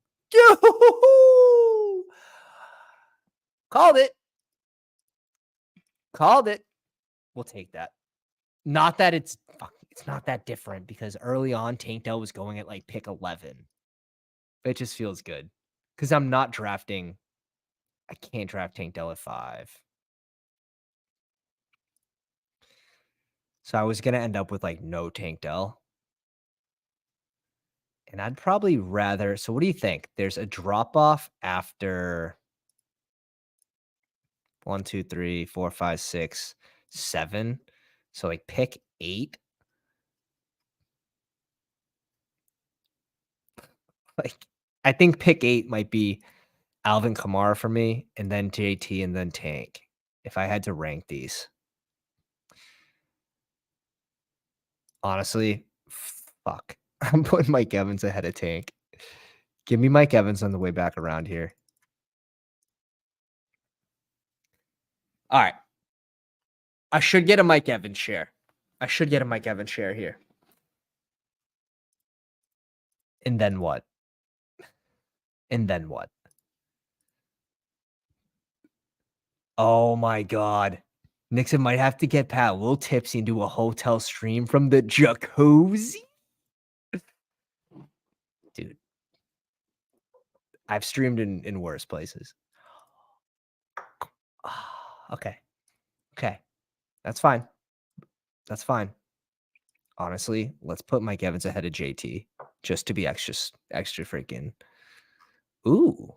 [SPEAKER 1] Called it. Called it. We'll take that. Not that it's not that different because early on Tank Dell was going at like pick 11. It just feels good because I'm not drafting. I can't draft Tank Dell at 5. So I was going to end up with like no Tank Dell. And I'd probably rather. So what do you think? There's a drop off after 1, 2, 3, 4, 5, 6, 7. So like pick 8. Like I think pick 8 might be Alvin Kamara for me, and then JT, and then Tank. If I had to rank these, honestly, fuck. I'm putting Mike Evans ahead of Tank. Give me Mike Evans on the way back around here. All right. I should get a Mike Evans share. Here. And then what? Oh my God. Nixon might have to get Pat a little tipsy and do a hotel stream from the jacuzzi. Dude, I've streamed in worse places. Okay. That's fine. Honestly, let's put Mike Evans ahead of JT just to be extra freaking. Ooh.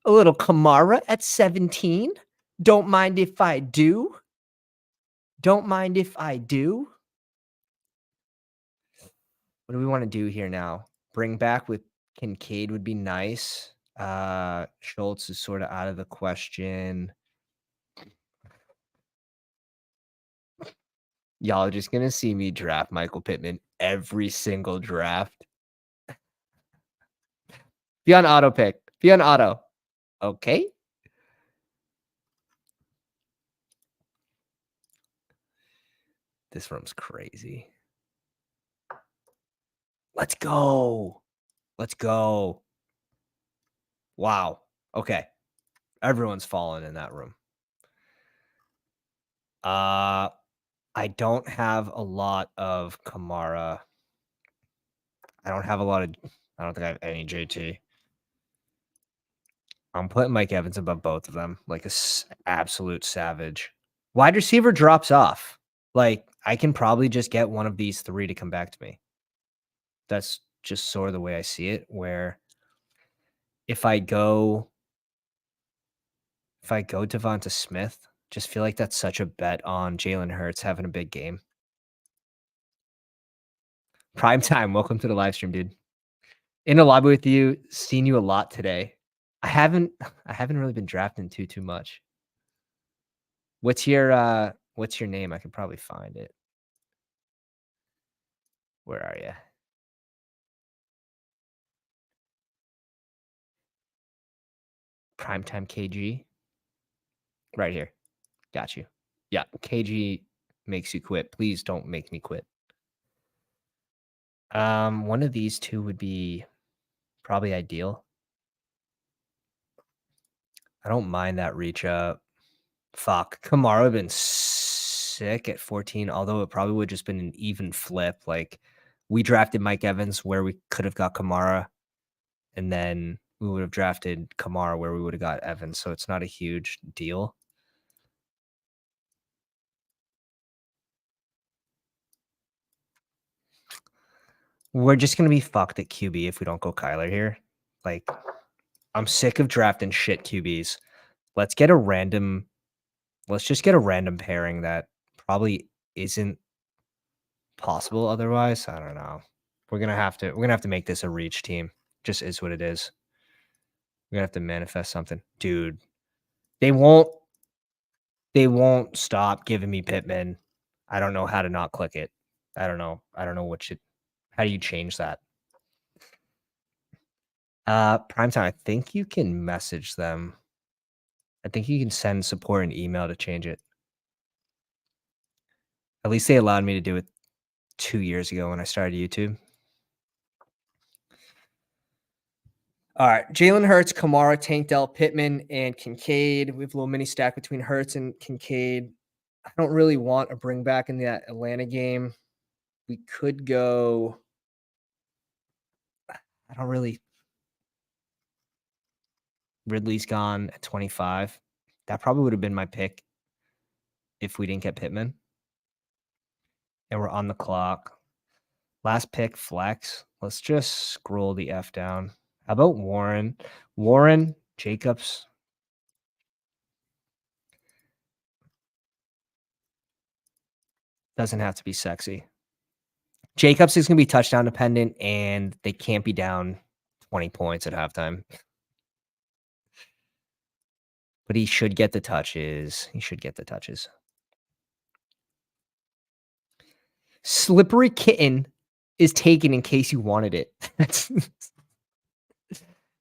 [SPEAKER 1] A little Kamara at 17. Don't mind if I do. What do we want to do here now? Bring back with Kincaid would be nice. Schultz is sort of out of the question. Y'all are just going to see me draft Michael Pittman every single draft. Be on auto pick. Okay. This room's crazy. Let's go. Wow. Okay. Everyone's fallen in that room. I don't have a lot of Kamara. I don't think I have any JT. I'm putting Mike Evans above both of them, like absolute savage. Wide receiver drops off. Like I can probably just get one of these 3 to come back to me. That's just sort of the way I see it, where if I go Devonta Smith, just feel like that's such a bet on Jalen Hurts having a big game. Prime time. Welcome to the live stream, dude. In the lobby with you. Seen you a lot today. I haven't really been drafting too much. what's your name? I could probably find it. Where are you? Primetime KG? Right here. Got you. Yeah, KG makes you quit. Please don't make me quit. One of these two would be probably ideal. I don't mind that reach up. Fuck, Kamara would have been sick at 14, although it probably would just been an even flip. Like, we drafted Mike Evans where we could have got Kamara, and then we would have drafted Kamara where we would have got Evans, so it's not a huge deal. We're just gonna be fucked at QB if we don't go Kyler here. Like, I'm sick of drafting shit QBs. Let's get a random let's just get a random pairing that probably isn't possible otherwise. I don't know. We're gonna have to make this a reach team. Just is what it is. We're gonna have to manifest something. Dude, they won't they won't stop giving me Pittman. I don't know how to not click it. I don't know. I don't know what should how do you change that? Primetime, I think you can message them. I think you can send support an email to change it. At least they allowed me to do it 2 years ago when I started YouTube. All right, Jalen Hurts, Kamara, Tank Dell, Pittman, and Kincaid. We have a little mini stack between Hurts and Kincaid. I don't really want a bring back in that Atlanta game. We could go. I don't really. Ridley's gone at 25. That probably would have been my pick if we didn't get Pittman. And we're on the clock. Last pick, flex. Let's just scroll the F down. How about Warren? Warren, Jacobs. Doesn't have to be sexy. Jacobs is going to be touchdown dependent, and they can't be down 20 points at halftime. But he should get the touches. He should get the touches. Slippery Kitten is taken in case you wanted it.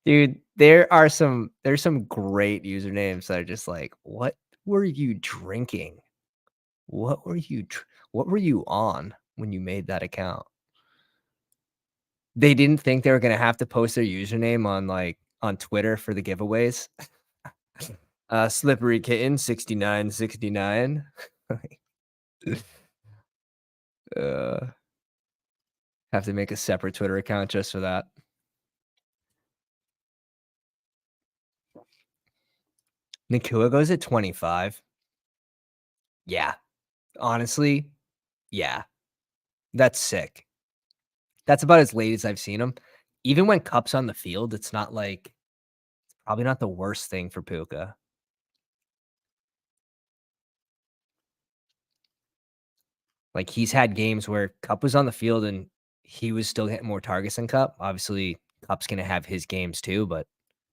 [SPEAKER 1] Dude, there's some great usernames that are just like, what were you drinking? What were you on when you made that account? They didn't think they were gonna have to post their username on Twitter for the giveaways. Slippery Kitten 6969. Have to make a separate Twitter account just for that. Nakua goes at 25. Yeah. Honestly, yeah. That's sick. That's about as late as I've seen him. Even when Cup's on the field, it's not like probably not the worst thing for Puka. Like, he's had games where Cup was on the field and he was still getting more targets than Cup. Obviously, Cup's gonna have his games too, but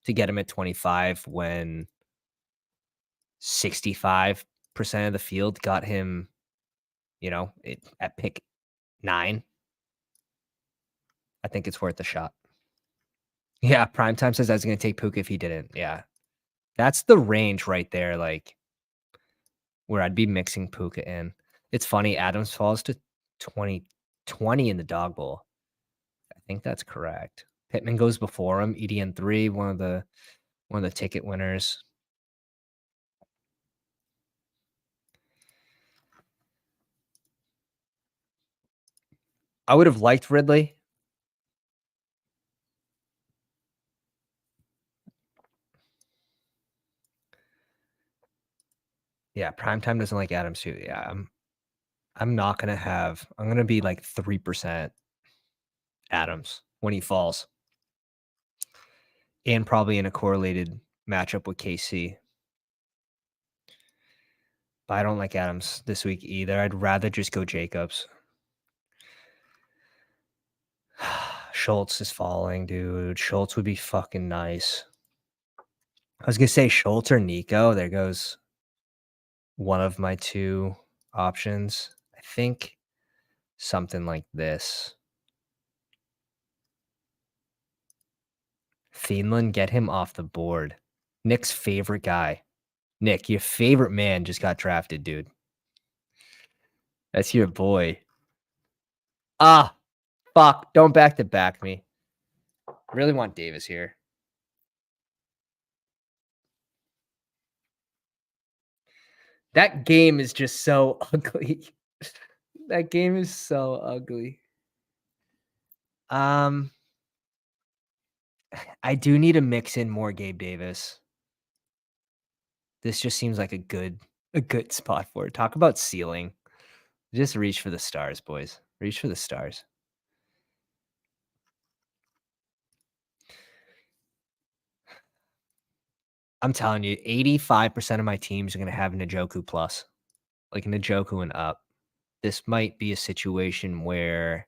[SPEAKER 1] to get him at 25 when 65% of the field got him, at pick 9, I think it's worth a shot. Yeah, Primetime says I was gonna take Puka if he didn't. Yeah. That's the range right there, like, where I'd be mixing Puka in. It's funny, Adams falls to 20 in the dog bowl. I think that's correct. Pittman goes before him, EDN3, one of the ticket winners. I would have liked Ridley. Yeah, Primetime doesn't like Adams too. Yeah, I'm gonna be like 3% Adams when he falls. And probably in a correlated matchup with KC. But I don't like Adams this week either. I'd rather just go Jacobs. Schultz is falling, dude. Schultz would be fucking nice. I was gonna say Schultz or Nico. There goes one of my two options. I think something like this. Thielen, get him off the board. Nick's favorite guy. Nick, your favorite man just got drafted, dude. That's your boy. Ah, fuck. Don't back to back me. I really want Davis here. That game is just so ugly. That game is so ugly. Um, I do need to mix in more Gabe Davis. This just seems like a good spot for it. Talk about ceiling. Just reach for the stars, boys. Reach for the stars. I'm telling you, 85% of my teams are gonna have Njoku plus, like Njoku and up. This might be a situation where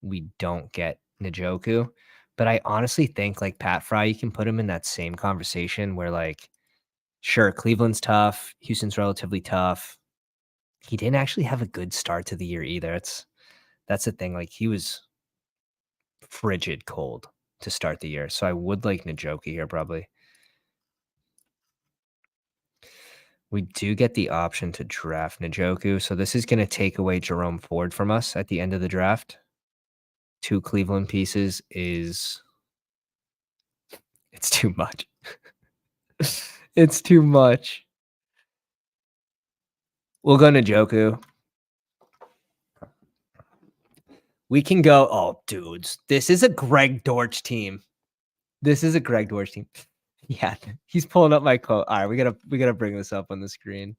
[SPEAKER 1] we don't get Njoku, but I honestly think like Pat Fry, you can put him in that same conversation where like, sure, Cleveland's tough, Houston's relatively tough. He didn't actually have a good start to the year either. That's the thing. Like he was frigid cold to start the year. So I would like Njoku here probably. We do get the option to draft Njoku. So this is going to take away Jerome Ford from us at the end of the draft. 2 Cleveland pieces is it's too much. It's too much. We'll go Njoku. We can go. Oh, dudes, this is a Greg Dortch team. This is a Greg Dortch team. Yeah, he's pulling up my quote. All right, we gotta bring this up on the screen.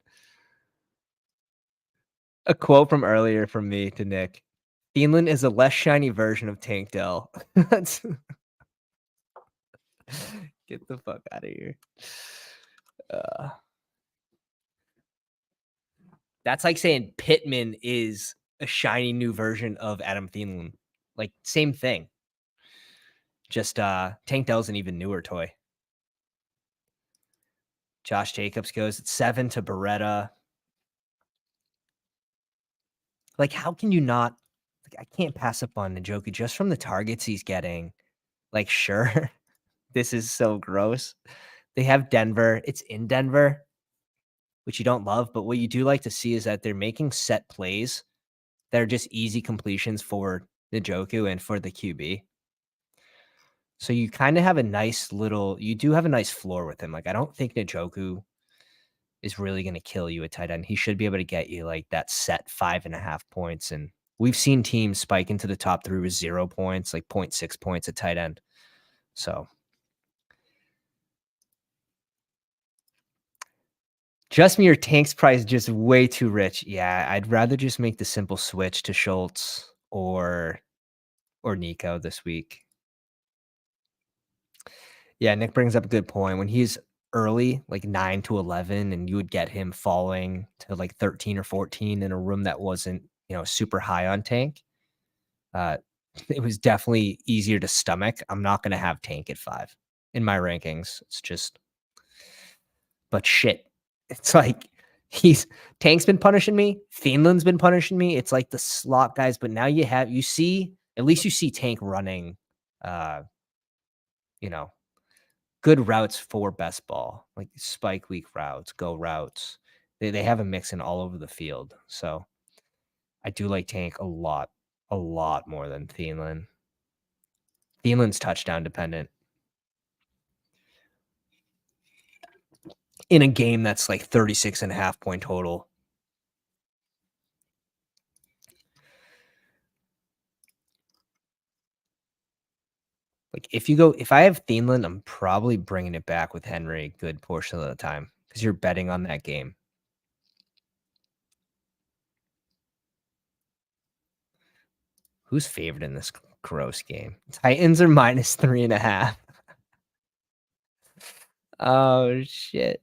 [SPEAKER 1] A quote from earlier from me to Nick. Thielen is a less shiny version of Tank Dell. That's get the fuck out of here. Uh, that's like saying Pittman is a shiny new version of Adam Thielen. Like same thing. Just Tank Dell's an even newer toy. Josh Jacobs goes at 7 to Beretta. Like, how can you not? Like, I can't pass up on Njoku just from the targets he's getting. Like, sure, this is so gross. They have Denver. It's in Denver, which you don't love, but what you do like to see is that they're making set plays that are just easy completions for Njoku and for the QB. So you kind of have a nice little, you do have a nice floor with him. Like, I don't think Njoku is really going to kill you at tight end. He should be able to get you like that set 5.5 points. And we've seen teams spike into the top 3 with 0 points, like 0.6 points at tight end. So just me, your tank's price is just way too rich. Yeah, I'd rather just make the simple switch to Schultz or Nico this week. Yeah, Nick brings up a good point. When he's early, like 9 to 11, and you would get him falling to like 13 or 14 in a room that wasn't, super high on tank. It was definitely easier to stomach. I'm not going to have tank at 5 in my rankings. It's just, but shit. It's like tank's been punishing me. Thielen's been punishing me. It's like the slot guys, but now you see, at least you see tank running, uh, you know, good routes for best ball, like spike week routes, go routes. They have a mix in all over the field. So I do like tank a lot more than Thielen. Thielen's touchdown dependent in a game that's like 36.5 point total. Like if I have Thielen, I'm probably bringing it back with Henry a good portion of the time because you're betting on that game. Who's favored in this gross game? Titans are minus 3.5. Oh shit.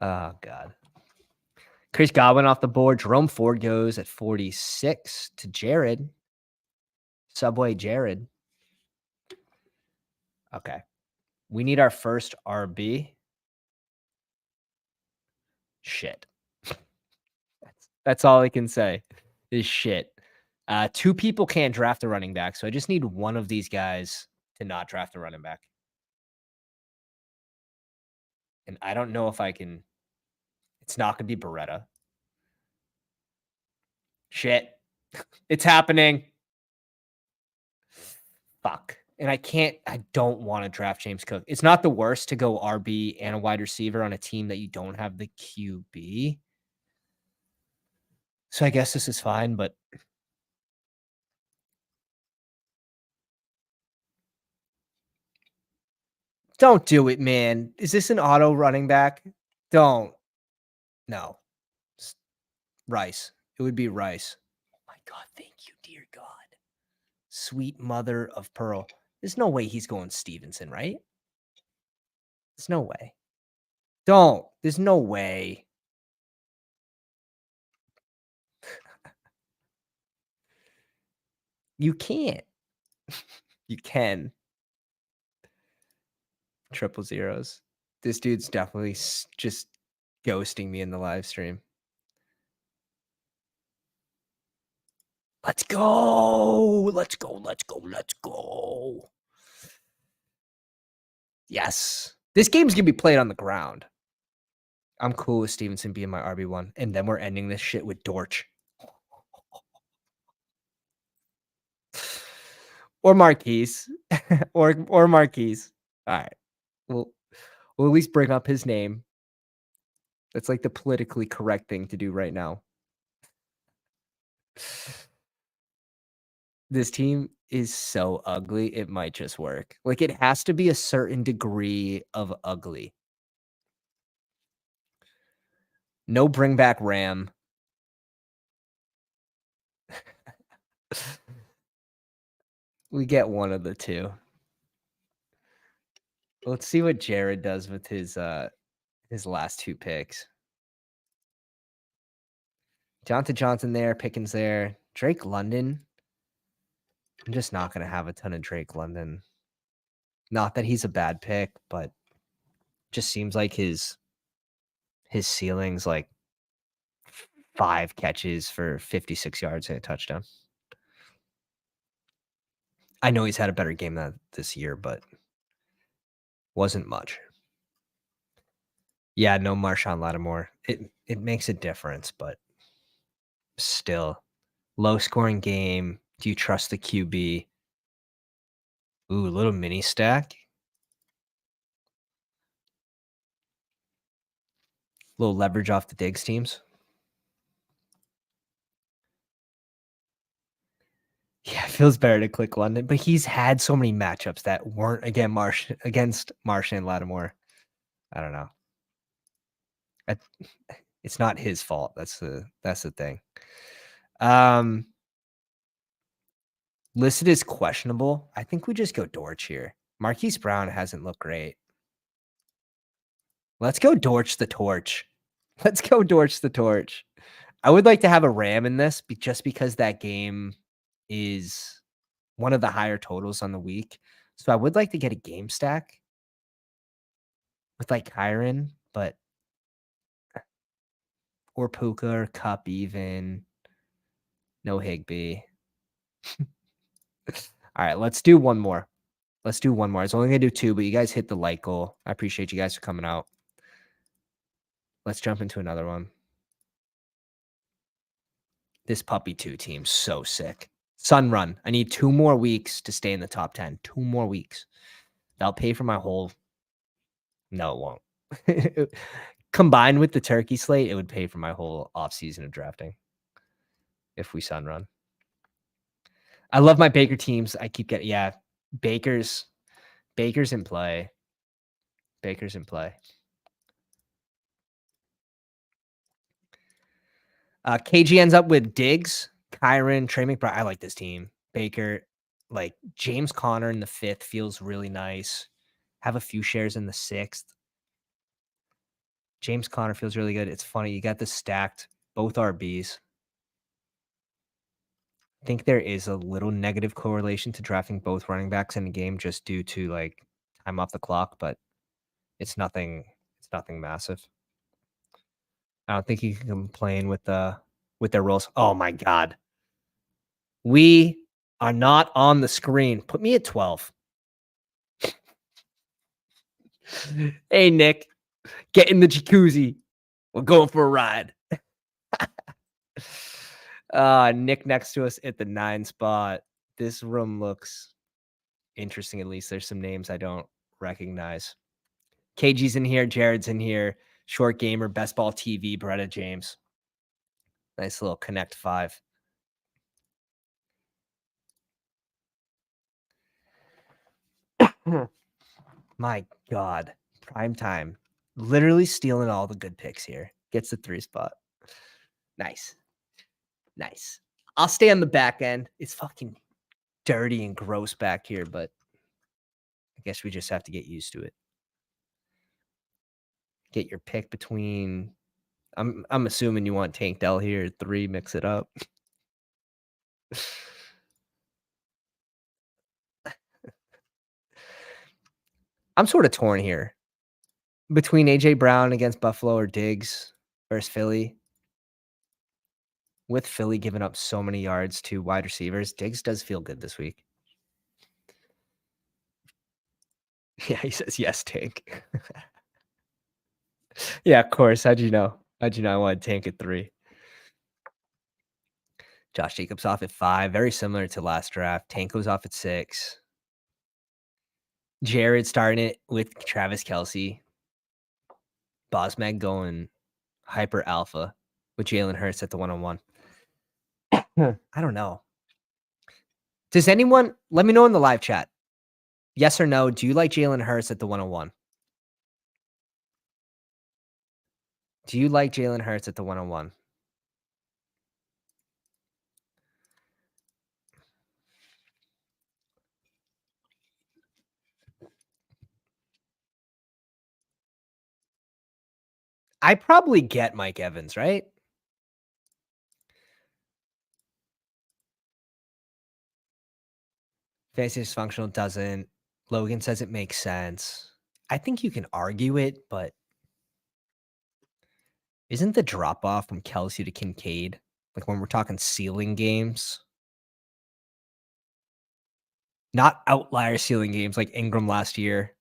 [SPEAKER 1] Oh god. Chris Godwin off the board. Jerome Ford goes at 46 to Jared. Subway Jared. Okay. We need our first RB. Shit. That's all I can say is shit. Two people can't draft a running back, so I just need one of these guys to not draft a running back. And I don't know if I can. It's not going to be Beretta. Shit. It's happening. Fuck. And I don't want to draft James Cook. It's not the worst to go RB and a wide receiver on a team that you don't have the QB. So I guess this is fine, but don't do it, man. Is this an auto running back? Don't. No. Rice. It would be Rice. Oh my God. Thank you, dear God. Sweet mother of pearl. There's no way he's going Stevenson, right? There's no way. Don't. There's no way. You can't. You can. Triple zeros. This dude's definitely just ghosting me in the live stream. Let's go. Let's go. Let's go. Let's go. Yes. This game's going to be played on the ground. I'm cool with Stevenson being my RB1. And then we're ending this shit with Dortch. Or Marquise. or Marquise. All right. We'll at least bring up his name. That's like the politically correct thing to do right now. This team is so ugly, it might just work. Like, it has to be a certain degree of ugly. No bring back Ram. We get one of the two. Let's see what Jared does with his last two picks. Johnson there, Pickens there, Drake London. I'm just not gonna have a ton of Drake London. Not that he's a bad pick, but just seems like his ceiling's like 5 catches for 56 yards and a touchdown. I know he's had a better game than this year, but wasn't much. Yeah, no Marshawn Lattimore. It makes a difference, but still. Low scoring game. Do you trust the QB? Ooh, a little mini stack. Little leverage off the Diggs teams. Yeah, it feels better to click London, but he's had so many matchups that weren't against Marsh and Lattimore. I don't know. It's not his fault. That's the thing. Listed as questionable. I think we just go Dortch here. Marquise Brown hasn't looked great. Let's go Dortch the torch. Let's go Dortch the torch. I would like to have a Ram in this just because that game is one of the higher totals on the week. So I would like to get a game stack with like Kyron, but or Puka or Cup even. No Higby. All right, let's do one more. Let's do one more. I was only going to do 2, but you guys hit the like goal. I appreciate you guys for coming out. Let's jump into another one. This Puppy 2 team's so sick. Sun Run. I need 2 more weeks to stay in the top 10. 2 more weeks. That'll pay for my whole... No, it won't. Combined with the turkey slate, it would pay for my whole offseason of drafting if we Sun Run. I love my Baker teams. I keep getting... Yeah, Baker's in play. Baker's in play. KG ends up with Diggs, Kyron, Trey McBride. I like this team. Baker, like James Conner in the 5th feels really nice. Have a few shares in the 6th. James Conner feels really good. It's funny. You got this stacked, both RBs. I think there is a little negative correlation to drafting both running backs in a game just due to like time off the clock, but it's nothing massive. I don't think you can complain with their roles. Oh my god. We are not on the screen. Put me at 12. Hey, Nick, get in the jacuzzi. We're going for a ride. Nick next to us at the 9 spot. This room looks interesting. At least there's some names I don't recognize. KG's in here. Jared's in here. Short Gamer, Bestball TV, Beretta James. Nice little Connect 5. My God. Prime time. Literally stealing all the good picks here. Gets the 3 spot. Nice. Nice. I'll stay on the back end. It's fucking dirty and gross back here, but I guess we just have to get used to it. Get your pick between. I'm assuming you want Tank Dell here at 3, mix it up. I'm sort of torn here between AJ Brown against Buffalo or Diggs versus Philly. With Philly giving up so many yards to wide receivers, Diggs does feel good this week. Yeah, he says yes, Tank. Yeah, of course. How'd you know? How'd you know I wanted Tank at 3? Josh Jacobs off at 5, very similar to last draft. Tank goes off at 6. Jared starting it with Travis Kelce. Bosmag going hyper alpha with Jalen Hurts at the 101. I don't know. Does anyone let me know in the live chat? Yes or no? Do you like Jalen Hurts at the 101? Do you like Jalen Hurts at the 101? I probably get Mike Evans, right? Fantasy dysfunctional doesn't. Logan says it makes sense. I think you can argue it, but isn't the drop off from Kelce to Kincaid, like when we're talking ceiling games, not outlier ceiling games like Ingram last year,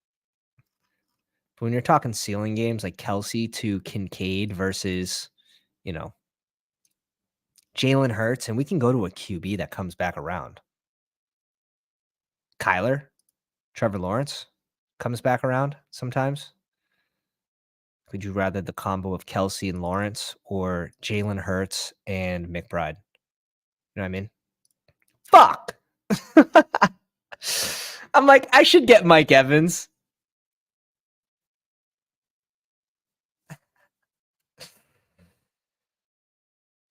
[SPEAKER 1] but when you're talking ceiling games like Kelce to Kincaid versus, you know, Jalen Hurts, and we can go to a QB that comes back around. Kyler, Trevor Lawrence comes back around sometimes. Would you rather the combo of Kelce and Lawrence or Jalen Hurts and McBride? You know what I mean? Fuck. I'm like, I should get Mike Evans.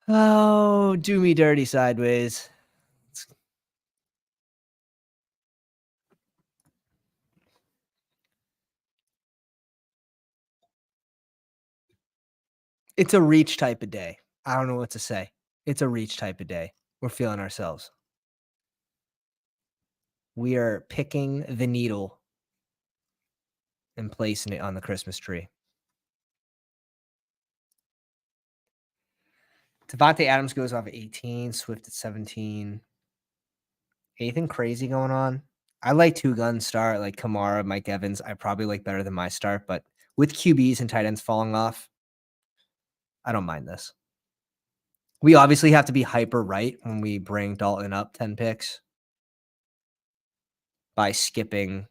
[SPEAKER 1] Oh, do me dirty sideways. It's a reach type of day. I don't know what to say. It's a reach type of day. We're feeling ourselves. We are picking the needle and placing it on the Christmas tree. Devontae Adams goes off at 18, Swift at 17. Anything crazy going on? I like two gun start, like Kamara, Mike Evans. I probably like better than my start, but with QBs and tight ends falling off, I don't mind this. We obviously have to be hyper right when we bring Dalton up 10 picks by skipping,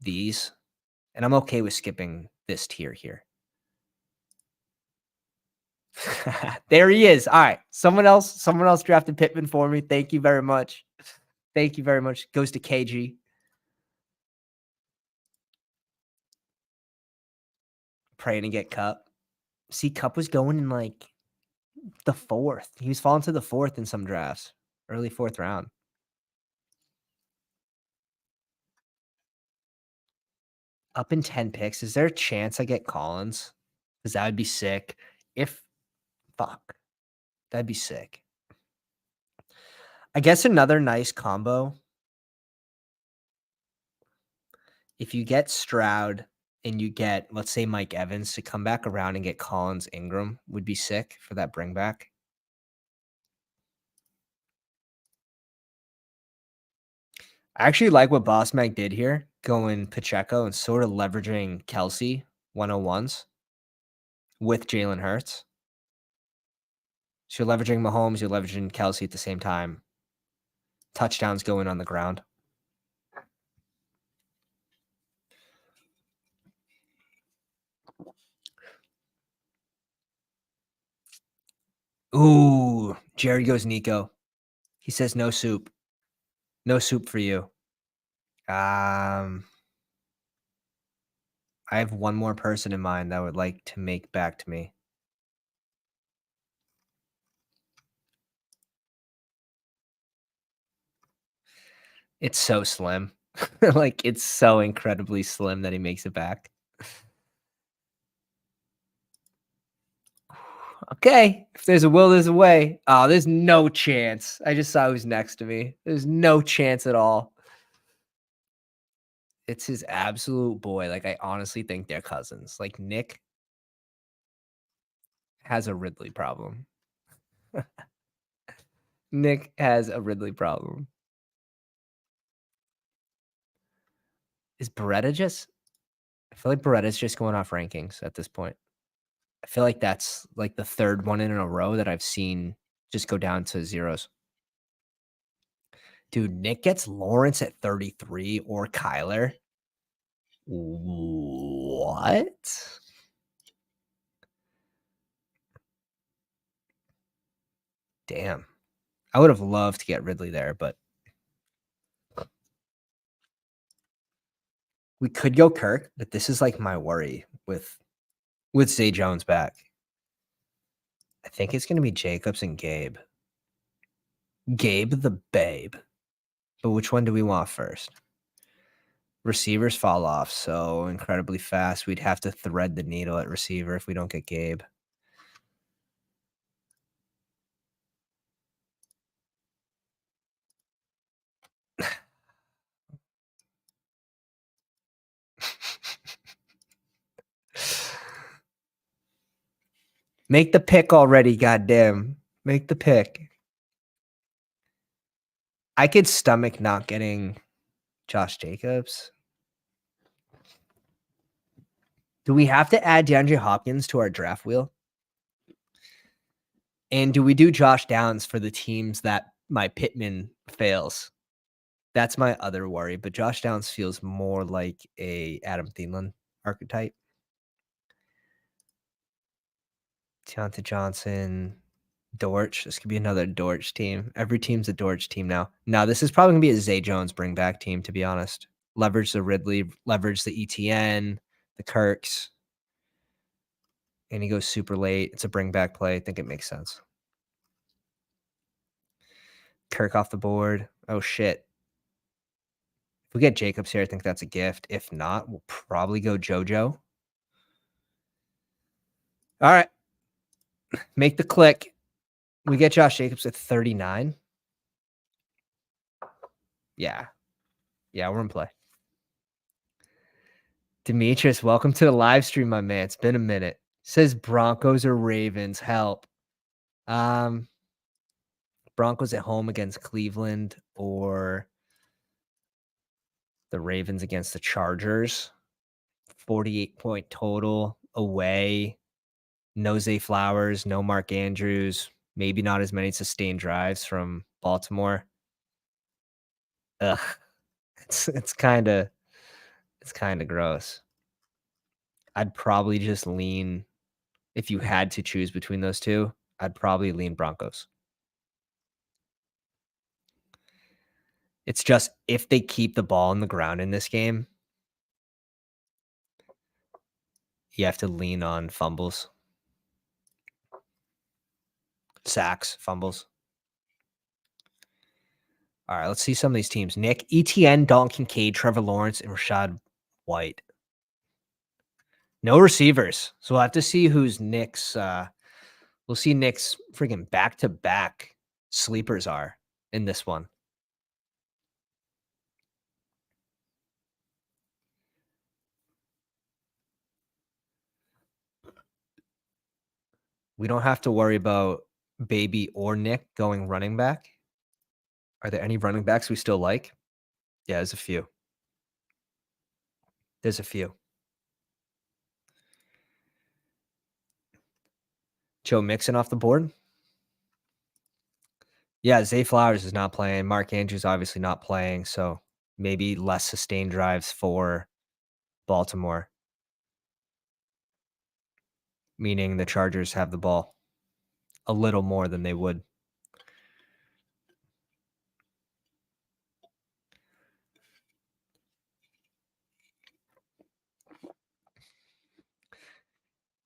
[SPEAKER 1] these. And I'm okay with skipping this tier here. There he is. All right. Someone else drafted Pittman for me. Thank you very much. Thank you very much. Goes to KG. Praying to get Cup. See, Cup was going in like the 4th. He was falling to the 4th in some drafts. Early 4th round. Up in 10 picks. Is there a chance I get Collins? Because that would be sick. Fuck. That'd be sick. I guess another nice combo. If you get Stroud and you get, let's say, Mike Evans to come back around and get Collins Ingram would be sick for that bring back. I actually like what Boss Mag did here, going Pacheco and sort of leveraging Kelsey 101s with Jalen Hurts. So you're leveraging Mahomes, you're leveraging Kelsey at the same time. Touchdowns going on the ground. Ooh, Jared goes Nico. He says no soup. No soup for you. I have one more person in mind that would like to make back to me. It's so slim. Like, it's so incredibly slim that he makes it back. Okay, if there's a will, there's a way. Oh, there's no chance. I just saw who's next to me. There's no chance at all. It's his absolute boy. Like, I honestly think they're cousins. Like, Nick has a Ridley problem. Nick has a Ridley problem. Is Beretta just I feel like Beretta's just going off rankings at this point. I feel like that's, like, the 3rd one in a row that I've seen just go down to zeros. Dude, Nick gets Lawrence at 33 or Kyler. What? Damn. I would have loved to get Ridley there, but we could go Kirk, but this is, like, my worry with Zay Jones back. I think it's gonna be Jacobs and Gabe. Gabe the Babe. But which one do we want first? Receivers fall off so incredibly fast. We'd have to thread the needle at receiver if we don't get Gabe. Make the pick already, goddamn. Make the pick. I could stomach not getting Josh Jacobs. Do we have to add DeAndre Hopkins to our draft wheel? And do we do Josh Downs for the teams that my Pittman fails? That's my other worry, but Josh Downs feels more like a Adam Thielen archetype. Deontay Johnson, Dortch. This could be another Dortch team. Every team's a Dortch team now. No, this is probably gonna be a Zay Jones bring back team, to be honest. Leverage the Ridley, leverage the ETN, the Kirks. And he goes super late. It's a bring back play. I think it makes sense. Kirk off the board. Oh shit. If we get Jacobs here, I think that's a gift. If not, we'll probably go JoJo. All right. Make the click. We get Josh Jacobs at 39. Yeah. Yeah, we're in play. Demetrius, welcome to the live stream, my man. It's been a minute. Says Broncos or Ravens. Help. Broncos at home against Cleveland or the Ravens against the Chargers. 48-point total away. No Zay Flowers, no Mark Andrews, maybe not as many sustained drives from Baltimore. Ugh. It's kind of gross. I'd probably just lean, if you had to choose between those two, I'd probably lean Broncos. It's just if they keep the ball on the ground in this game, you have to lean on fumbles. Sacks, fumbles. All right, let's see some of these teams. Nick, ETN, Dalton Kincaid, Trevor Lawrence, and Rashad White. No receivers. So we'll have to see who's Nick's we'll see Nick's freaking back-to-back sleepers are in this one. We don't have to worry about Baby or Nick going running back. Are there any running backs we still like? Yeah, there's a few. There's a few. Joe Mixon off the board? Yeah, Zay Flowers is not playing. Mark Andrews obviously not playing, so maybe less sustained drives for Baltimore, meaning the Chargers have the ball a little more than they would.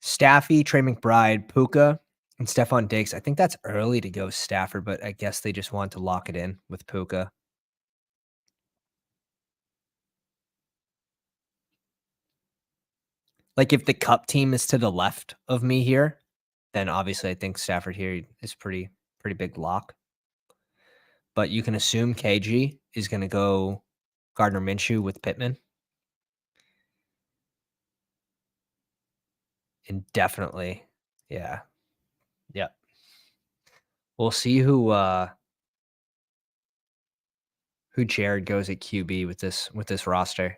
[SPEAKER 1] Staffy, Trey McBride, Puka, and Stephon Diggs. I think that's early to go Stafford, but I guess they just want to lock it in with Puka. Like if the cup team is to the left of me here, then obviously I think Stafford here is pretty big lock. But you can assume KG is going to go Gardner Minshew with Pittman. Indefinitely. Yeah. Yep. We'll see who Jared goes at QB with this roster.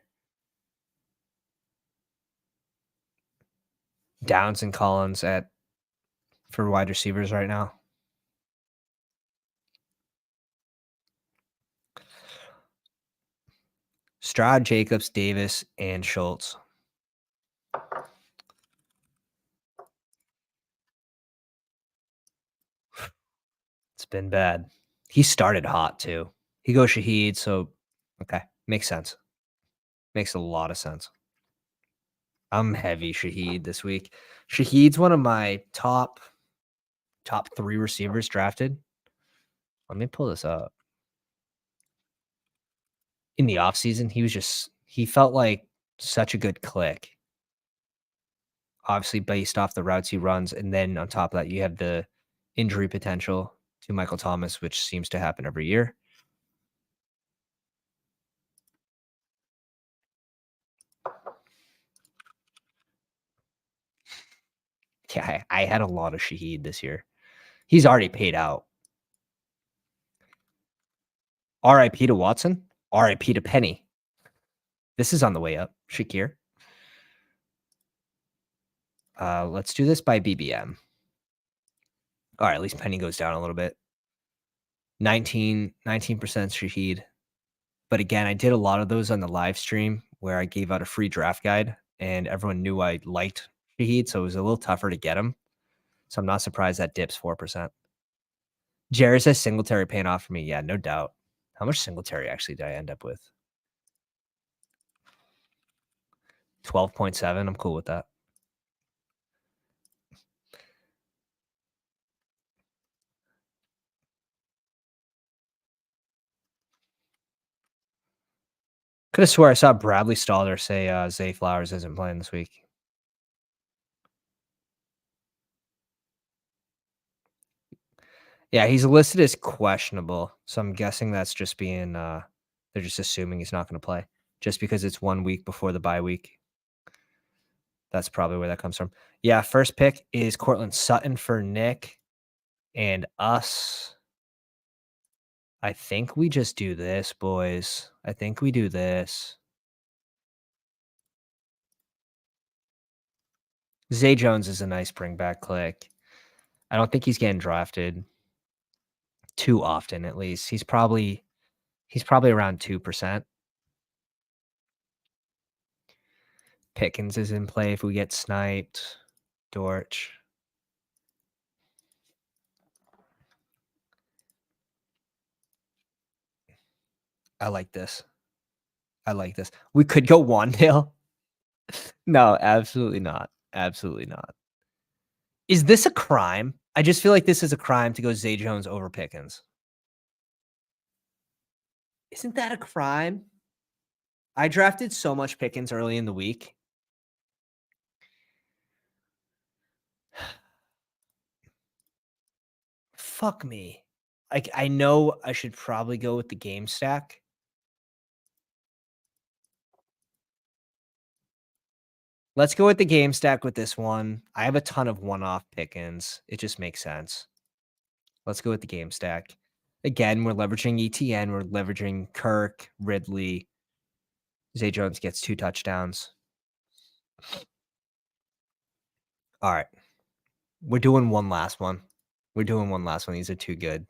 [SPEAKER 1] Downs and Collins for wide receivers right now. Stroud, Jacobs, Davis, and Schultz. It's been bad. He started hot too. He goes Shaheed, so okay. Makes sense. Makes a lot of sense. I'm heavy Shaheed this week. Shaheed's one of my top 3 receivers drafted. Let me pull this up. In the offseason, he felt like such a good click. Obviously based off the routes he runs, and then on top of that, you have the injury potential to Michael Thomas, which seems to happen every year. Yeah, I had a lot of Shaheed this year. He's already paid out. RIP to Watson. RIP to Penny. This is on the way up. Shakir. Let's do this by BBM. All right, at least Penny goes down a little bit. 19% Shaheed. But again, I did a lot of those on the live stream where I gave out a free draft guide and everyone knew I liked Shaheed, so it was a little tougher to get him. So I'm not surprised that dips 4%. Jared says Singletary paying off for me. Yeah, no doubt. How much Singletary actually did I end up with? 12.7. I'm cool with that. Could have swore I saw Bradley Stalder say Zay Flowers isn't playing this week. Yeah, he's listed as questionable. So I'm guessing that's just being they're just assuming he's not going to play just because it's 1 week before the bye week. That's probably where that comes from. Yeah, first pick is Cortland Sutton for Nick and us. I think we just do this, boys. I think we do this. Zay Jones is a nice bring back click. I don't think he's getting drafted too often, at least. He's probably around 2%. Pickens is in play if we get sniped. Dortch. I like this. I like this. We could go Wandale. No, absolutely not. Absolutely not. Is this a crime? I just feel like this is a crime to go Zay Jones over Pickens. Isn't that a crime? I drafted so much Pickens early in the week. Fuck me. Like, I know I should probably go with the game stack. Let's go with the game stack with this one. I have a ton of one-off pick-ins. It just makes sense. Let's go with the game stack. Again, we're leveraging ETN. We're leveraging Kirk, Ridley. Zay Jones gets 2 touchdowns. All right. We're doing one last one. These are too good.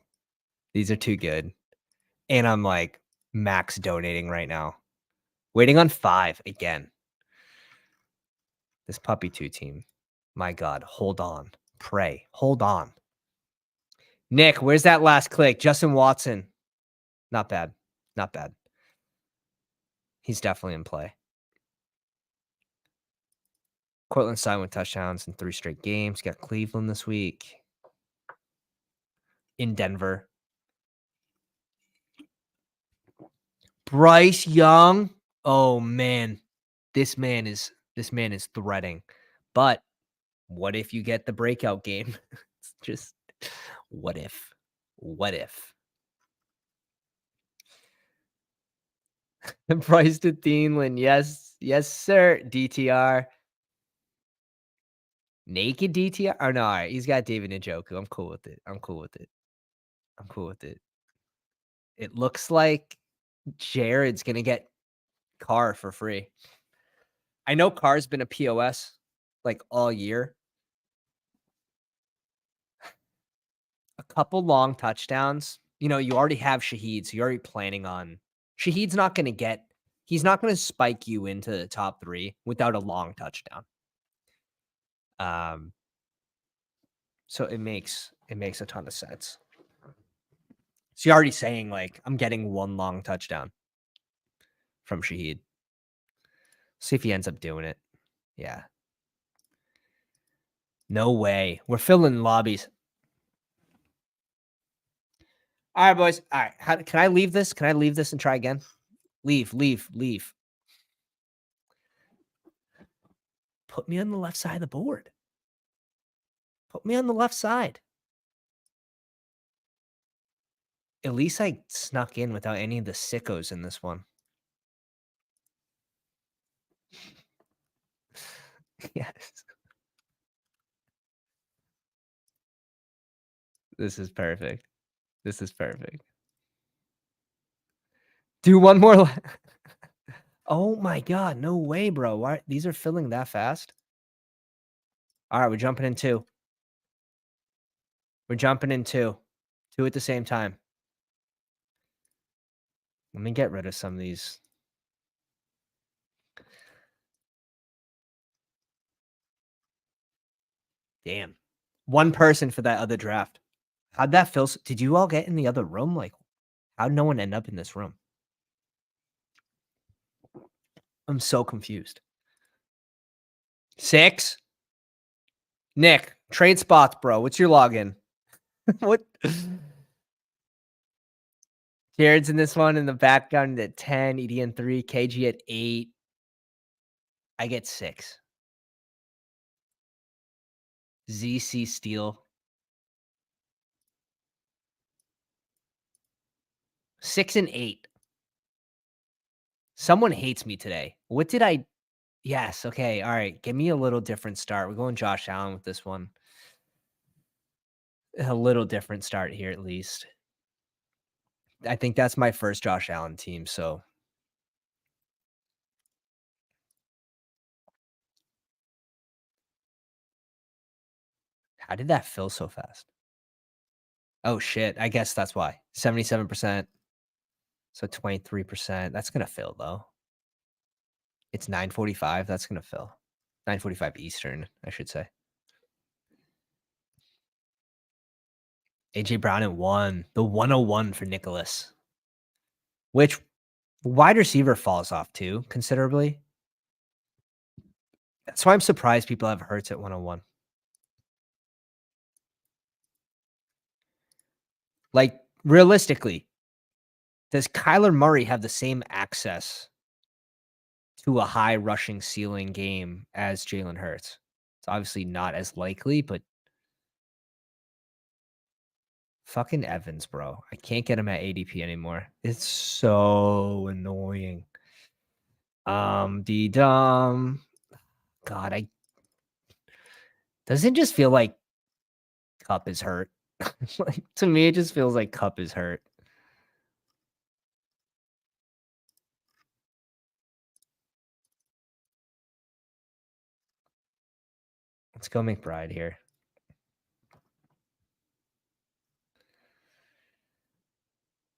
[SPEAKER 1] And I'm like max donating right now. Waiting on 5 again. This puppy 2 team. My God, hold on. Pray. Hold on. Nick, where's that last click? Justin Watson. Not bad. Not bad. He's definitely in play. Cortland Sutton with touchdowns in 3 straight games. Got Cleveland this week. In Denver. Bryce Young. Oh man. This man is threatening. But what if you get the breakout game? It's just what if? What if? Bryce to Thielen. Yes. Yes, sir. DTR. Naked DTR? Oh, no. All right. He's got David Njoku. I'm cool with it. It looks like Jared's going to get Carr for free. I know Carr's been a POS like all year. A couple long touchdowns. You know, you already have Shaheed, so you're already planning on Shaheed's not going to get he's not going to spike you into the top 3 without a long touchdown. So it makes a ton of sense. So you're already saying like I'm getting 1 long touchdown from Shaheed. See if he ends up doing it. Yeah. No way. We're filling lobbies. All right, boys. All right. Can I leave this? Can I leave this and try again? Leave. Put me on the left side of the board. Put me on the left side. At least I snuck in without any of the sickos in this one. Yes. This is perfect. Do one more. Oh my God. No way, bro. Why? These are filling that fast? All right. We're jumping in 2. We're jumping in 2. 2 at the same time. Let me get rid of some of these. Damn. 1 person for that other draft. How'd that feel? Did you all get in the other room? Like, how'd no one end up in this room? I'm so confused. 6? Nick, trade spots, bro. What's your login? What? Jared's in this one in the background at 10, EDN 3, KG at 8. I get 6. ZC Steel. 6 and 8. Someone hates me today. What did I? Yes. Okay. All right. Give me a little different start. We're going Josh Allen with this one. A little different start here, at least. I think that's my first Josh Allen team. So how did that fill so fast? Oh, shit. I guess that's why. 77%. So 23%. That's going to fill, though. It's 9:45. That's going to fill. 9:45 Eastern, I should say. AJ Brown at 1. The 101 for Nicholas. Which wide receiver falls off too, considerably. That's why I'm surprised people have Hurts at 101. Like, realistically, does Kyler Murray have the same access to a high rushing ceiling game as Jalen Hurts? It's obviously not as likely, but fucking Evans, bro. I can't get him at ADP anymore. It's so annoying. God, doesn't it just feel like Cup is hurt? Like, to me, it just feels like Cup is hurt. Let's go McBride here.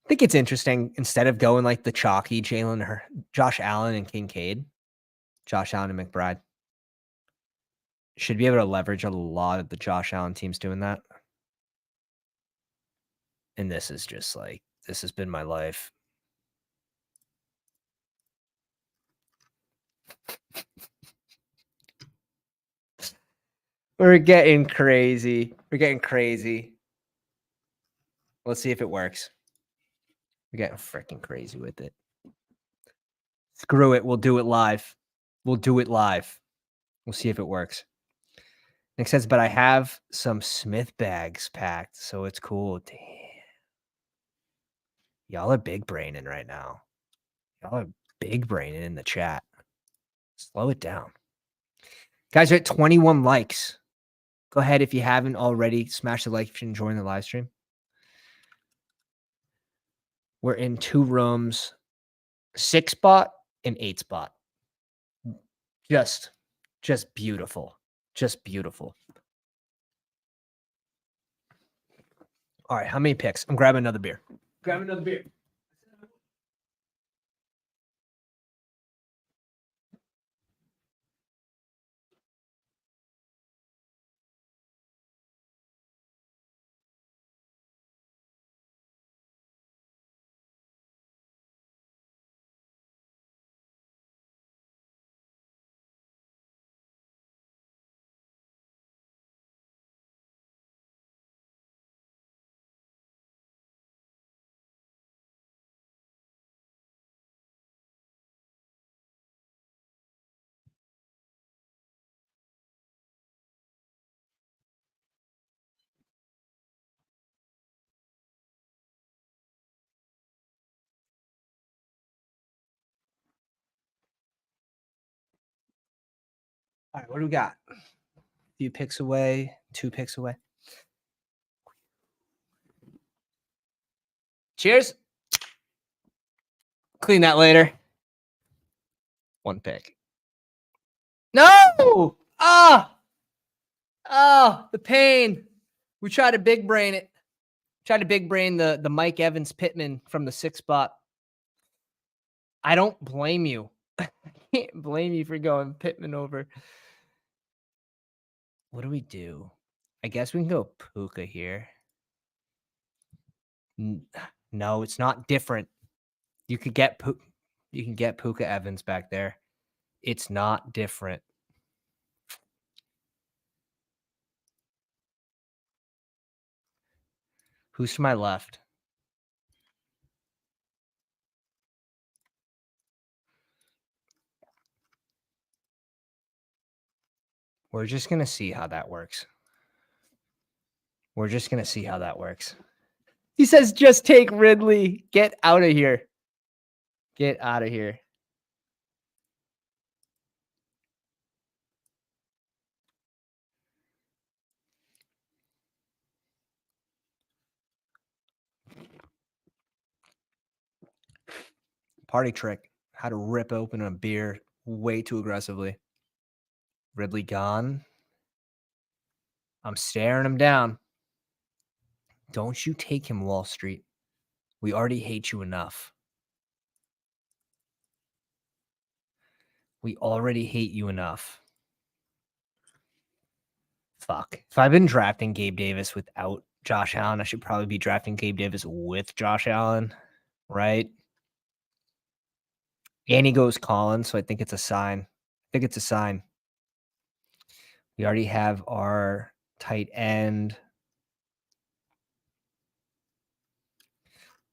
[SPEAKER 1] I think it's interesting, instead of going like the chalky Josh Allen and Kincaid, Josh Allen and McBride. Should be able to leverage a lot of the Josh Allen teams doing that. And this is just like, this has been my life. We're getting crazy. We're getting crazy. Let's see if it works. We're getting freaking crazy with it. Screw it. We'll do it live. We'll do it live. We'll see if it works. Nick says, but I have some Smith bags packed, so it's cool. Damn. Y'all are big braining right now. Y'all are big braining in the chat. Slow it down. Guys are at 21 likes. Go ahead, if you haven't already, smash the like if you're enjoying the live stream. We're in 2 rooms, 6 spot and 8 spot. Just beautiful. Just beautiful. All right, how many picks? I'm grabbing another beer. Grab another beer. All right, what do we got? A few picks away, 2 picks away. Cheers. Clean that later. 1 pick. No! The pain. We tried to big brain it. Tried to big brain the Mike Evans Pittman from the 6th spot. I don't blame you. I can't blame you for going Pittman over. What do we do? I guess we can go Puka here. No, it's not different. You could get Puka Evans back there. It's not different. Who's to my left? We're just going to see how that works. We're just going to see how that works. He says, just take Ridley. Get out of here. Get out of here. Party trick. How to rip open a beer way too aggressively. Ridley gone. I'm staring him down. Don't you take him, Wall Street. We already hate you enough. We already hate you enough. Fuck. If I've been drafting Gabe Davis without Josh Allen, I should probably be drafting Gabe Davis with Josh Allen, right? And he goes Collins, so I think it's a sign. We already have our tight end.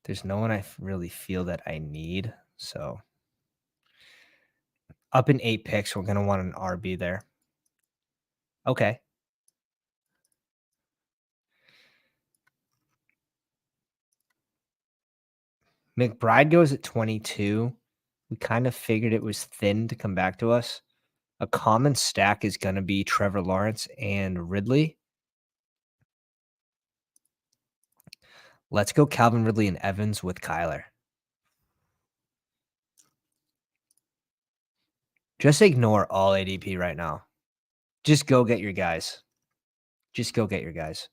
[SPEAKER 1] There's no one I really feel that I need. So up in 8 picks, we're going to want an RB there. Okay. McBride goes at 22. We kind of figured it was thin to come back to us. A common stack is gonna be Trevor Lawrence and Ridley. Let's go Calvin Ridley and Evans with Kyler. Just ignore all ADP right now. Just go get your guys. Just go get your guys.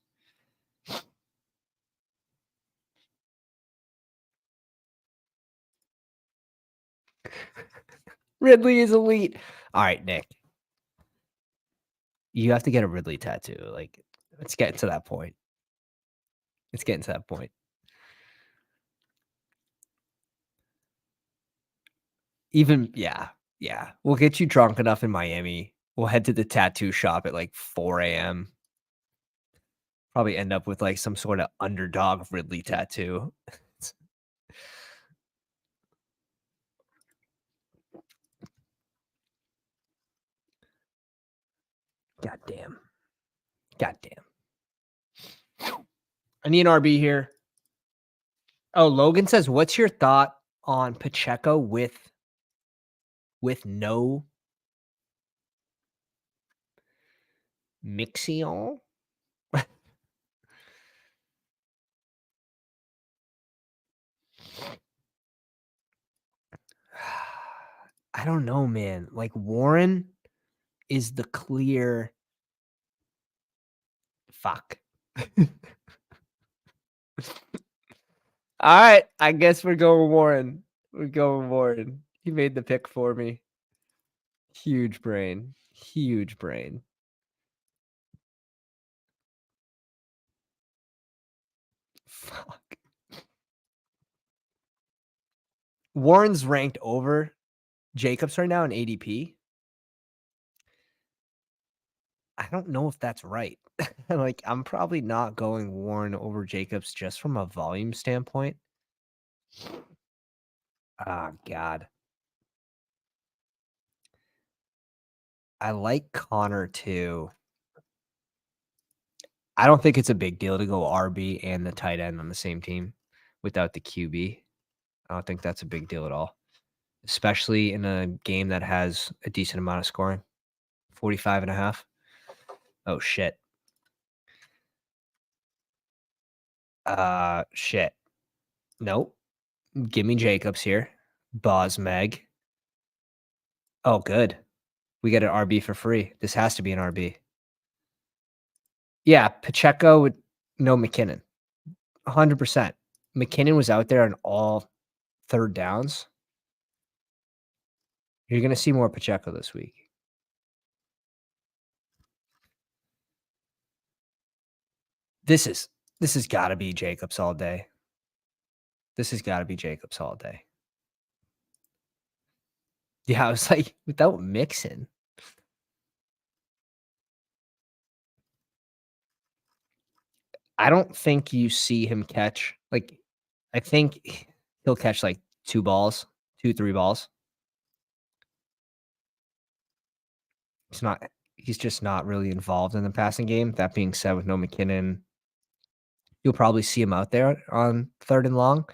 [SPEAKER 1] Ridley is elite. All right, Nick. You have to get a Ridley tattoo. Like, let's get to that point. It's getting to that point. Even yeah. We'll get you drunk enough in Miami. We'll head to the tattoo shop at like 4 AM. Probably end up with like some sort of underdog Ridley tattoo. God damn. God damn. I need an RB here. Oh, Logan says, what's your thought on Pacheco with no Mixion? I don't know, man. Like Warren is the clear fuck. All right, I guess we're going Warren. We're going Warren. He made the pick for me. Huge brain. Huge brain. Fuck. Warren's ranked over Jacobs right now in ADP. I don't know if that's right. Like, I'm probably not going Warren over Jacobs just from a volume standpoint. Ah, God. I like Connor too. I don't think it's a big deal to go RB and the tight end on the same team without the QB. I don't think that's a big deal at all, especially in a game that has a decent amount of scoring, 45.5. Oh, shit. Shit. Nope. Give me Jacobs here. Bosmeg. Oh, good. We get an RB for free. This has to be an RB. Yeah, Pacheco with no McKinnon. 100%. McKinnon was out there on all third downs. You're going to see more Pacheco this week. This has got to be Jacobs all day. This has got to be Jacobs all day. Yeah, I was like, without Mixon. I don't think you see him catch, like, I think he'll catch like 2 balls, 2, 3 balls. He's just not really involved in the passing game. That being said, with no McKinnon, you'll probably see him out there on 3rd and long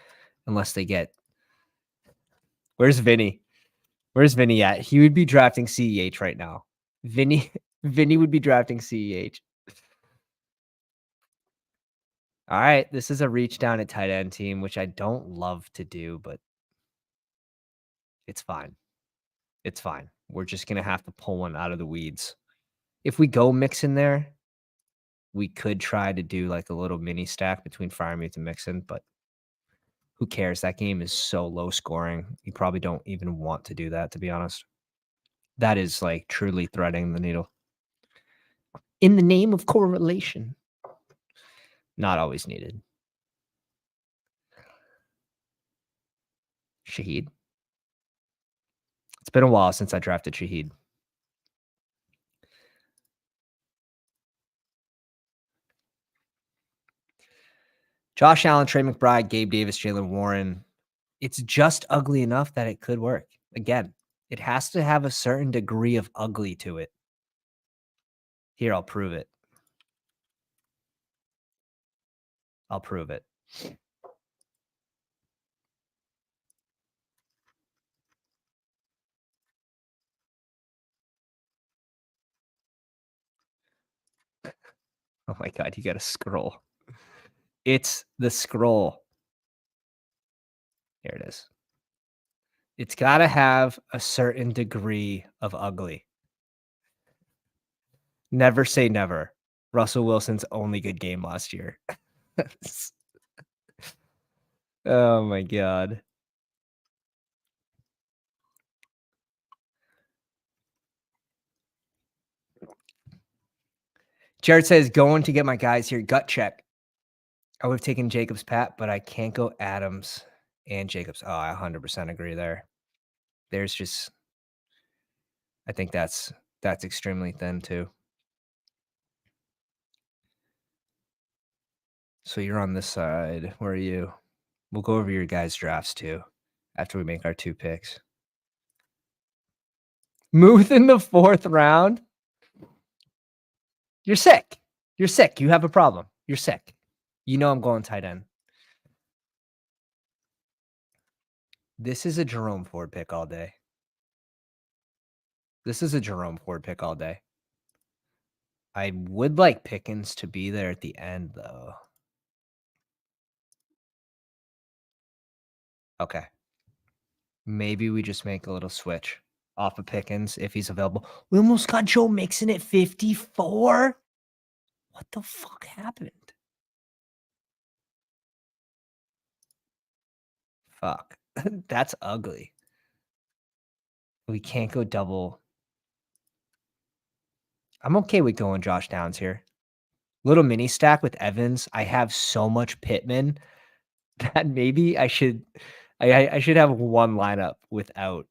[SPEAKER 1] unless they get. Where's Vinny? Where's Vinny at? He would be drafting CEH right now. Vinny would be drafting CEH. All right, this is a reach down at tight end team, which I don't love to do, but it's fine. It's fine. We're just gonna have to pull one out of the weeds. If we go Mixon there, we could try to do like a little mini stack between Freiermuth and Mixon, but who cares? That game is so low scoring. You probably don't even want to do that, to be honest. That is like truly threading the needle. In the name of correlation. Not always needed. Shaheed. It's been a while since I drafted Shaheed. Josh Allen, Trey McBride, Gabe Davis, Jalen Warren. It's just ugly enough that it could work. Again, it has to have a certain degree of ugly to it. Here, I'll prove it. I'll prove it. Oh my god, you gotta scroll. It's the scroll. Here it is. It's gotta have a certain degree of ugly. Never say never. Russell Wilson's only good game last year. Oh my god. Jared says, going to get my guys here. Gut check. I would have taken Jacobs Pat, but I can't go Adams and Jacobs. Oh, I 100% agree there. There's just I think that's extremely thin too. So you're on this side. Where are you? We'll go over your guys' drafts too after we make our 2 picks. Muth in the 4th round? You're sick. You're sick. You have a problem. You're sick. You know I'm going tight end. This is a Jerome Ford pick all day. This is a Jerome Ford pick all day. I would like Pickens to be there at the end, though. Okay. Maybe we just make a little switch off of Pickens if he's available. We almost got Joe Mixon at 54? What the fuck happened? Fuck. That's ugly. We can't go double. I'm okay with going Josh Downs here. Little mini stack with Evans. I have so much Pittman that maybe I should have one lineup without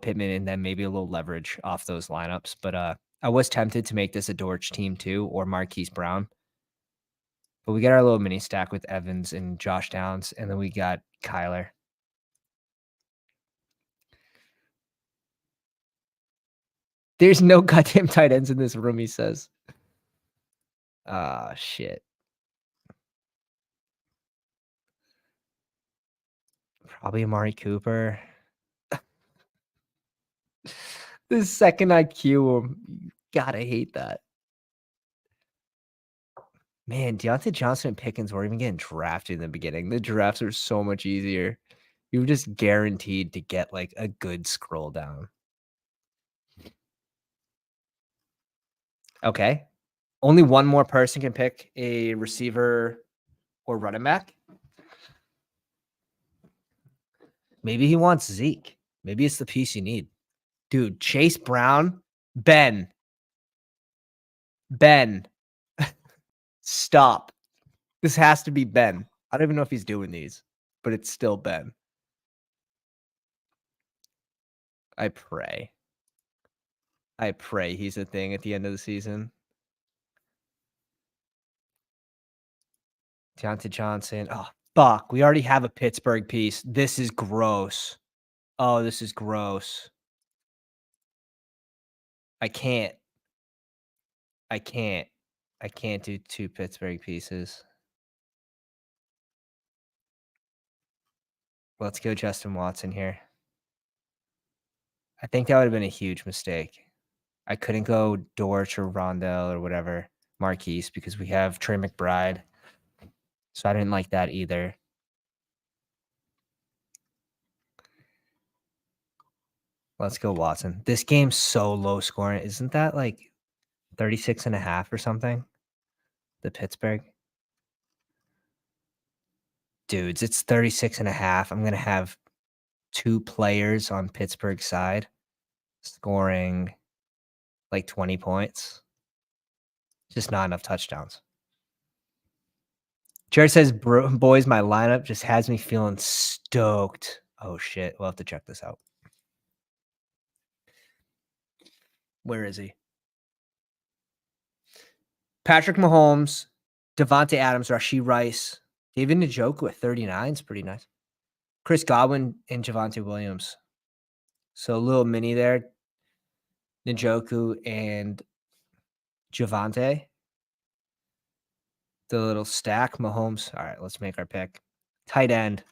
[SPEAKER 1] Pittman and then maybe a little leverage off those lineups. But I was tempted to make this a Dortch team too, or Marquise Brown. But we got our little mini stack with Evans and Josh Downs, and then we got Kyler. There's no goddamn tight ends in this room, he says. Ah, shit. Probably Amari Cooper. The second IQ, you gotta hate that. Man, Deontay Johnson and Pickens weren't even getting drafted in the beginning. The drafts are so much easier. You were just guaranteed to get like a good scroll down. Okay. Only one more person can pick a receiver or running back. Maybe he wants Zeke. Maybe it's the piece you need. Dude, Chase Brown, Ben, stop. This has to be Ben. I don't even know if he's doing these, but it's still Ben. I pray. I pray he's a thing at the end of the season. Deontay Johnson. Oh, fuck. We already have a Pittsburgh piece. This is gross. Oh, this is gross. I can't. I can't do 2 Pittsburgh pieces. Let's go Justin Watson here. I think that would have been a huge mistake. I couldn't go Dortch or Rondell or whatever, Marquise, because we have Trey McBride. So I didn't like that either. Let's go Watson. This game's so low scoring. Isn't that like 36.5 or something? The Pittsburgh? Dudes, it's 36.5. I'm going to have 2 players on Pittsburgh's side scoring like 20 points. Just not enough touchdowns. Jared says, boys, my lineup just has me feeling stoked. Oh, shit. We'll have to check this out. Where is he? Patrick Mahomes, Devontae Adams, Rashee Rice, David Njoku at 39 is pretty nice. Chris Godwin and Javonte Williams. So a little mini there. Njoku and Javonte. The little stack. Mahomes. All right, let's make our pick. Tight end.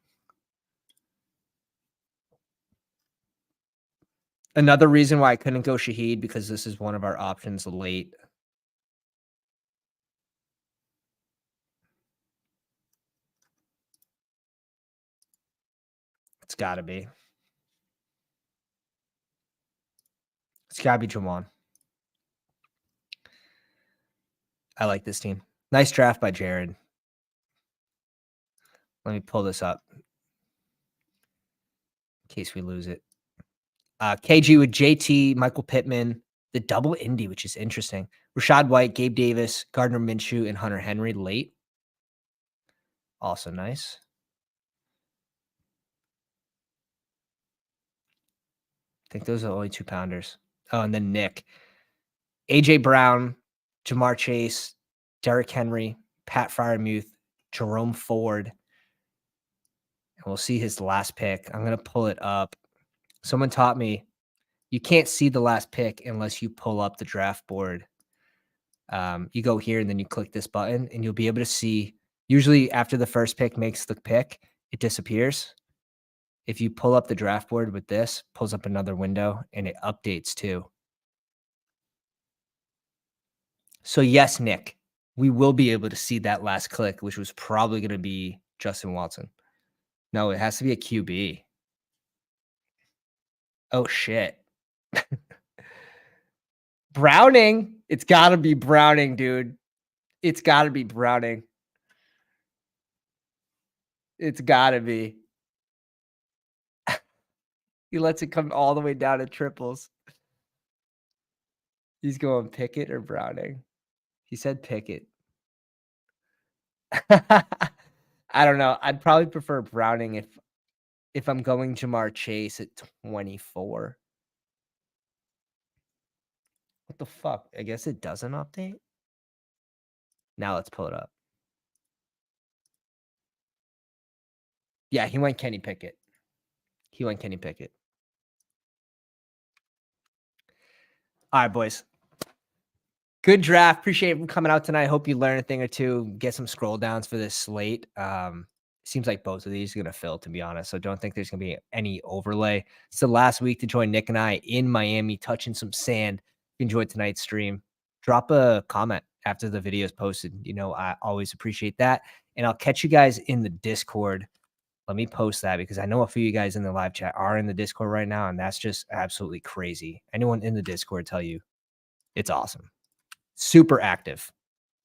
[SPEAKER 1] Another reason why I couldn't go Shaheed, because this is one of our options late. It's got to be. It's got to be Jawan. I like this team. Nice draft by Jared. Let me pull this up in case we lose it. KG with JT, Michael Pittman, the double Indy, which is interesting. Rashad White, Gabe Davis, Gardner Minshew, and Hunter Henry late. Also nice. I think those are the only 2-pounders. Oh, and then Nick. AJ Brown, Jamar Chase, Derrick Henry, Pat Freiermuth, Jerome Ford. And we'll see his last pick. I'm going to pull it up. Someone taught me you can't see the last pick unless you pull up the draft board. You go here and then you click this button and you'll be able to see, usually after the first pick makes the pick, it disappears. If you pull up the draft board with this, pulls up another window and it updates too. So yes, Nick, we will be able to see that last click, which was probably going to be Justin Watson. No, it has to be a QB. Oh, shit. Browning. It's got to be Browning, dude. It's got to be Browning. It's got to be. He lets it come all the way down to triples. He's going Pickett or Browning. He said Pickett. I don't know. I'd probably prefer Browning if I'm going Jamar Chase at 24. What the fuck? I guess it doesn't update. Now let's pull it up. Yeah, he went Kenny Pickett. He went Kenny Pickett. All right, boys. Good draft. Appreciate him coming out tonight. Hope you learn a thing or two. Get some scroll downs for this slate. Seems like both of these are going to fill, to be honest. So don't think there's going to be any overlay. It's the last week to join Nick and I in Miami, touching some sand. If you enjoyed tonight's stream, drop a comment after the video is posted. You know, I always appreciate that. And I'll catch you guys in the Discord. Let me post that because I know a few of you guys in the live chat are in the Discord right now, and that's just absolutely crazy. Anyone in the Discord tell you it's awesome. Super active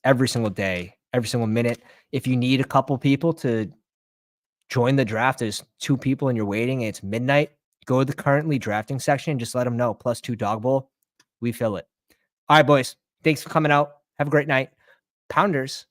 [SPEAKER 1] every single day, every single minute. If you need a couple people to join the draft, there's 2 people and you're waiting and it's midnight, go to the currently drafting section and just let them know +2 Dawg Bowl. We fill it. All right, boys. Thanks for coming out. Have a great night. Pounders.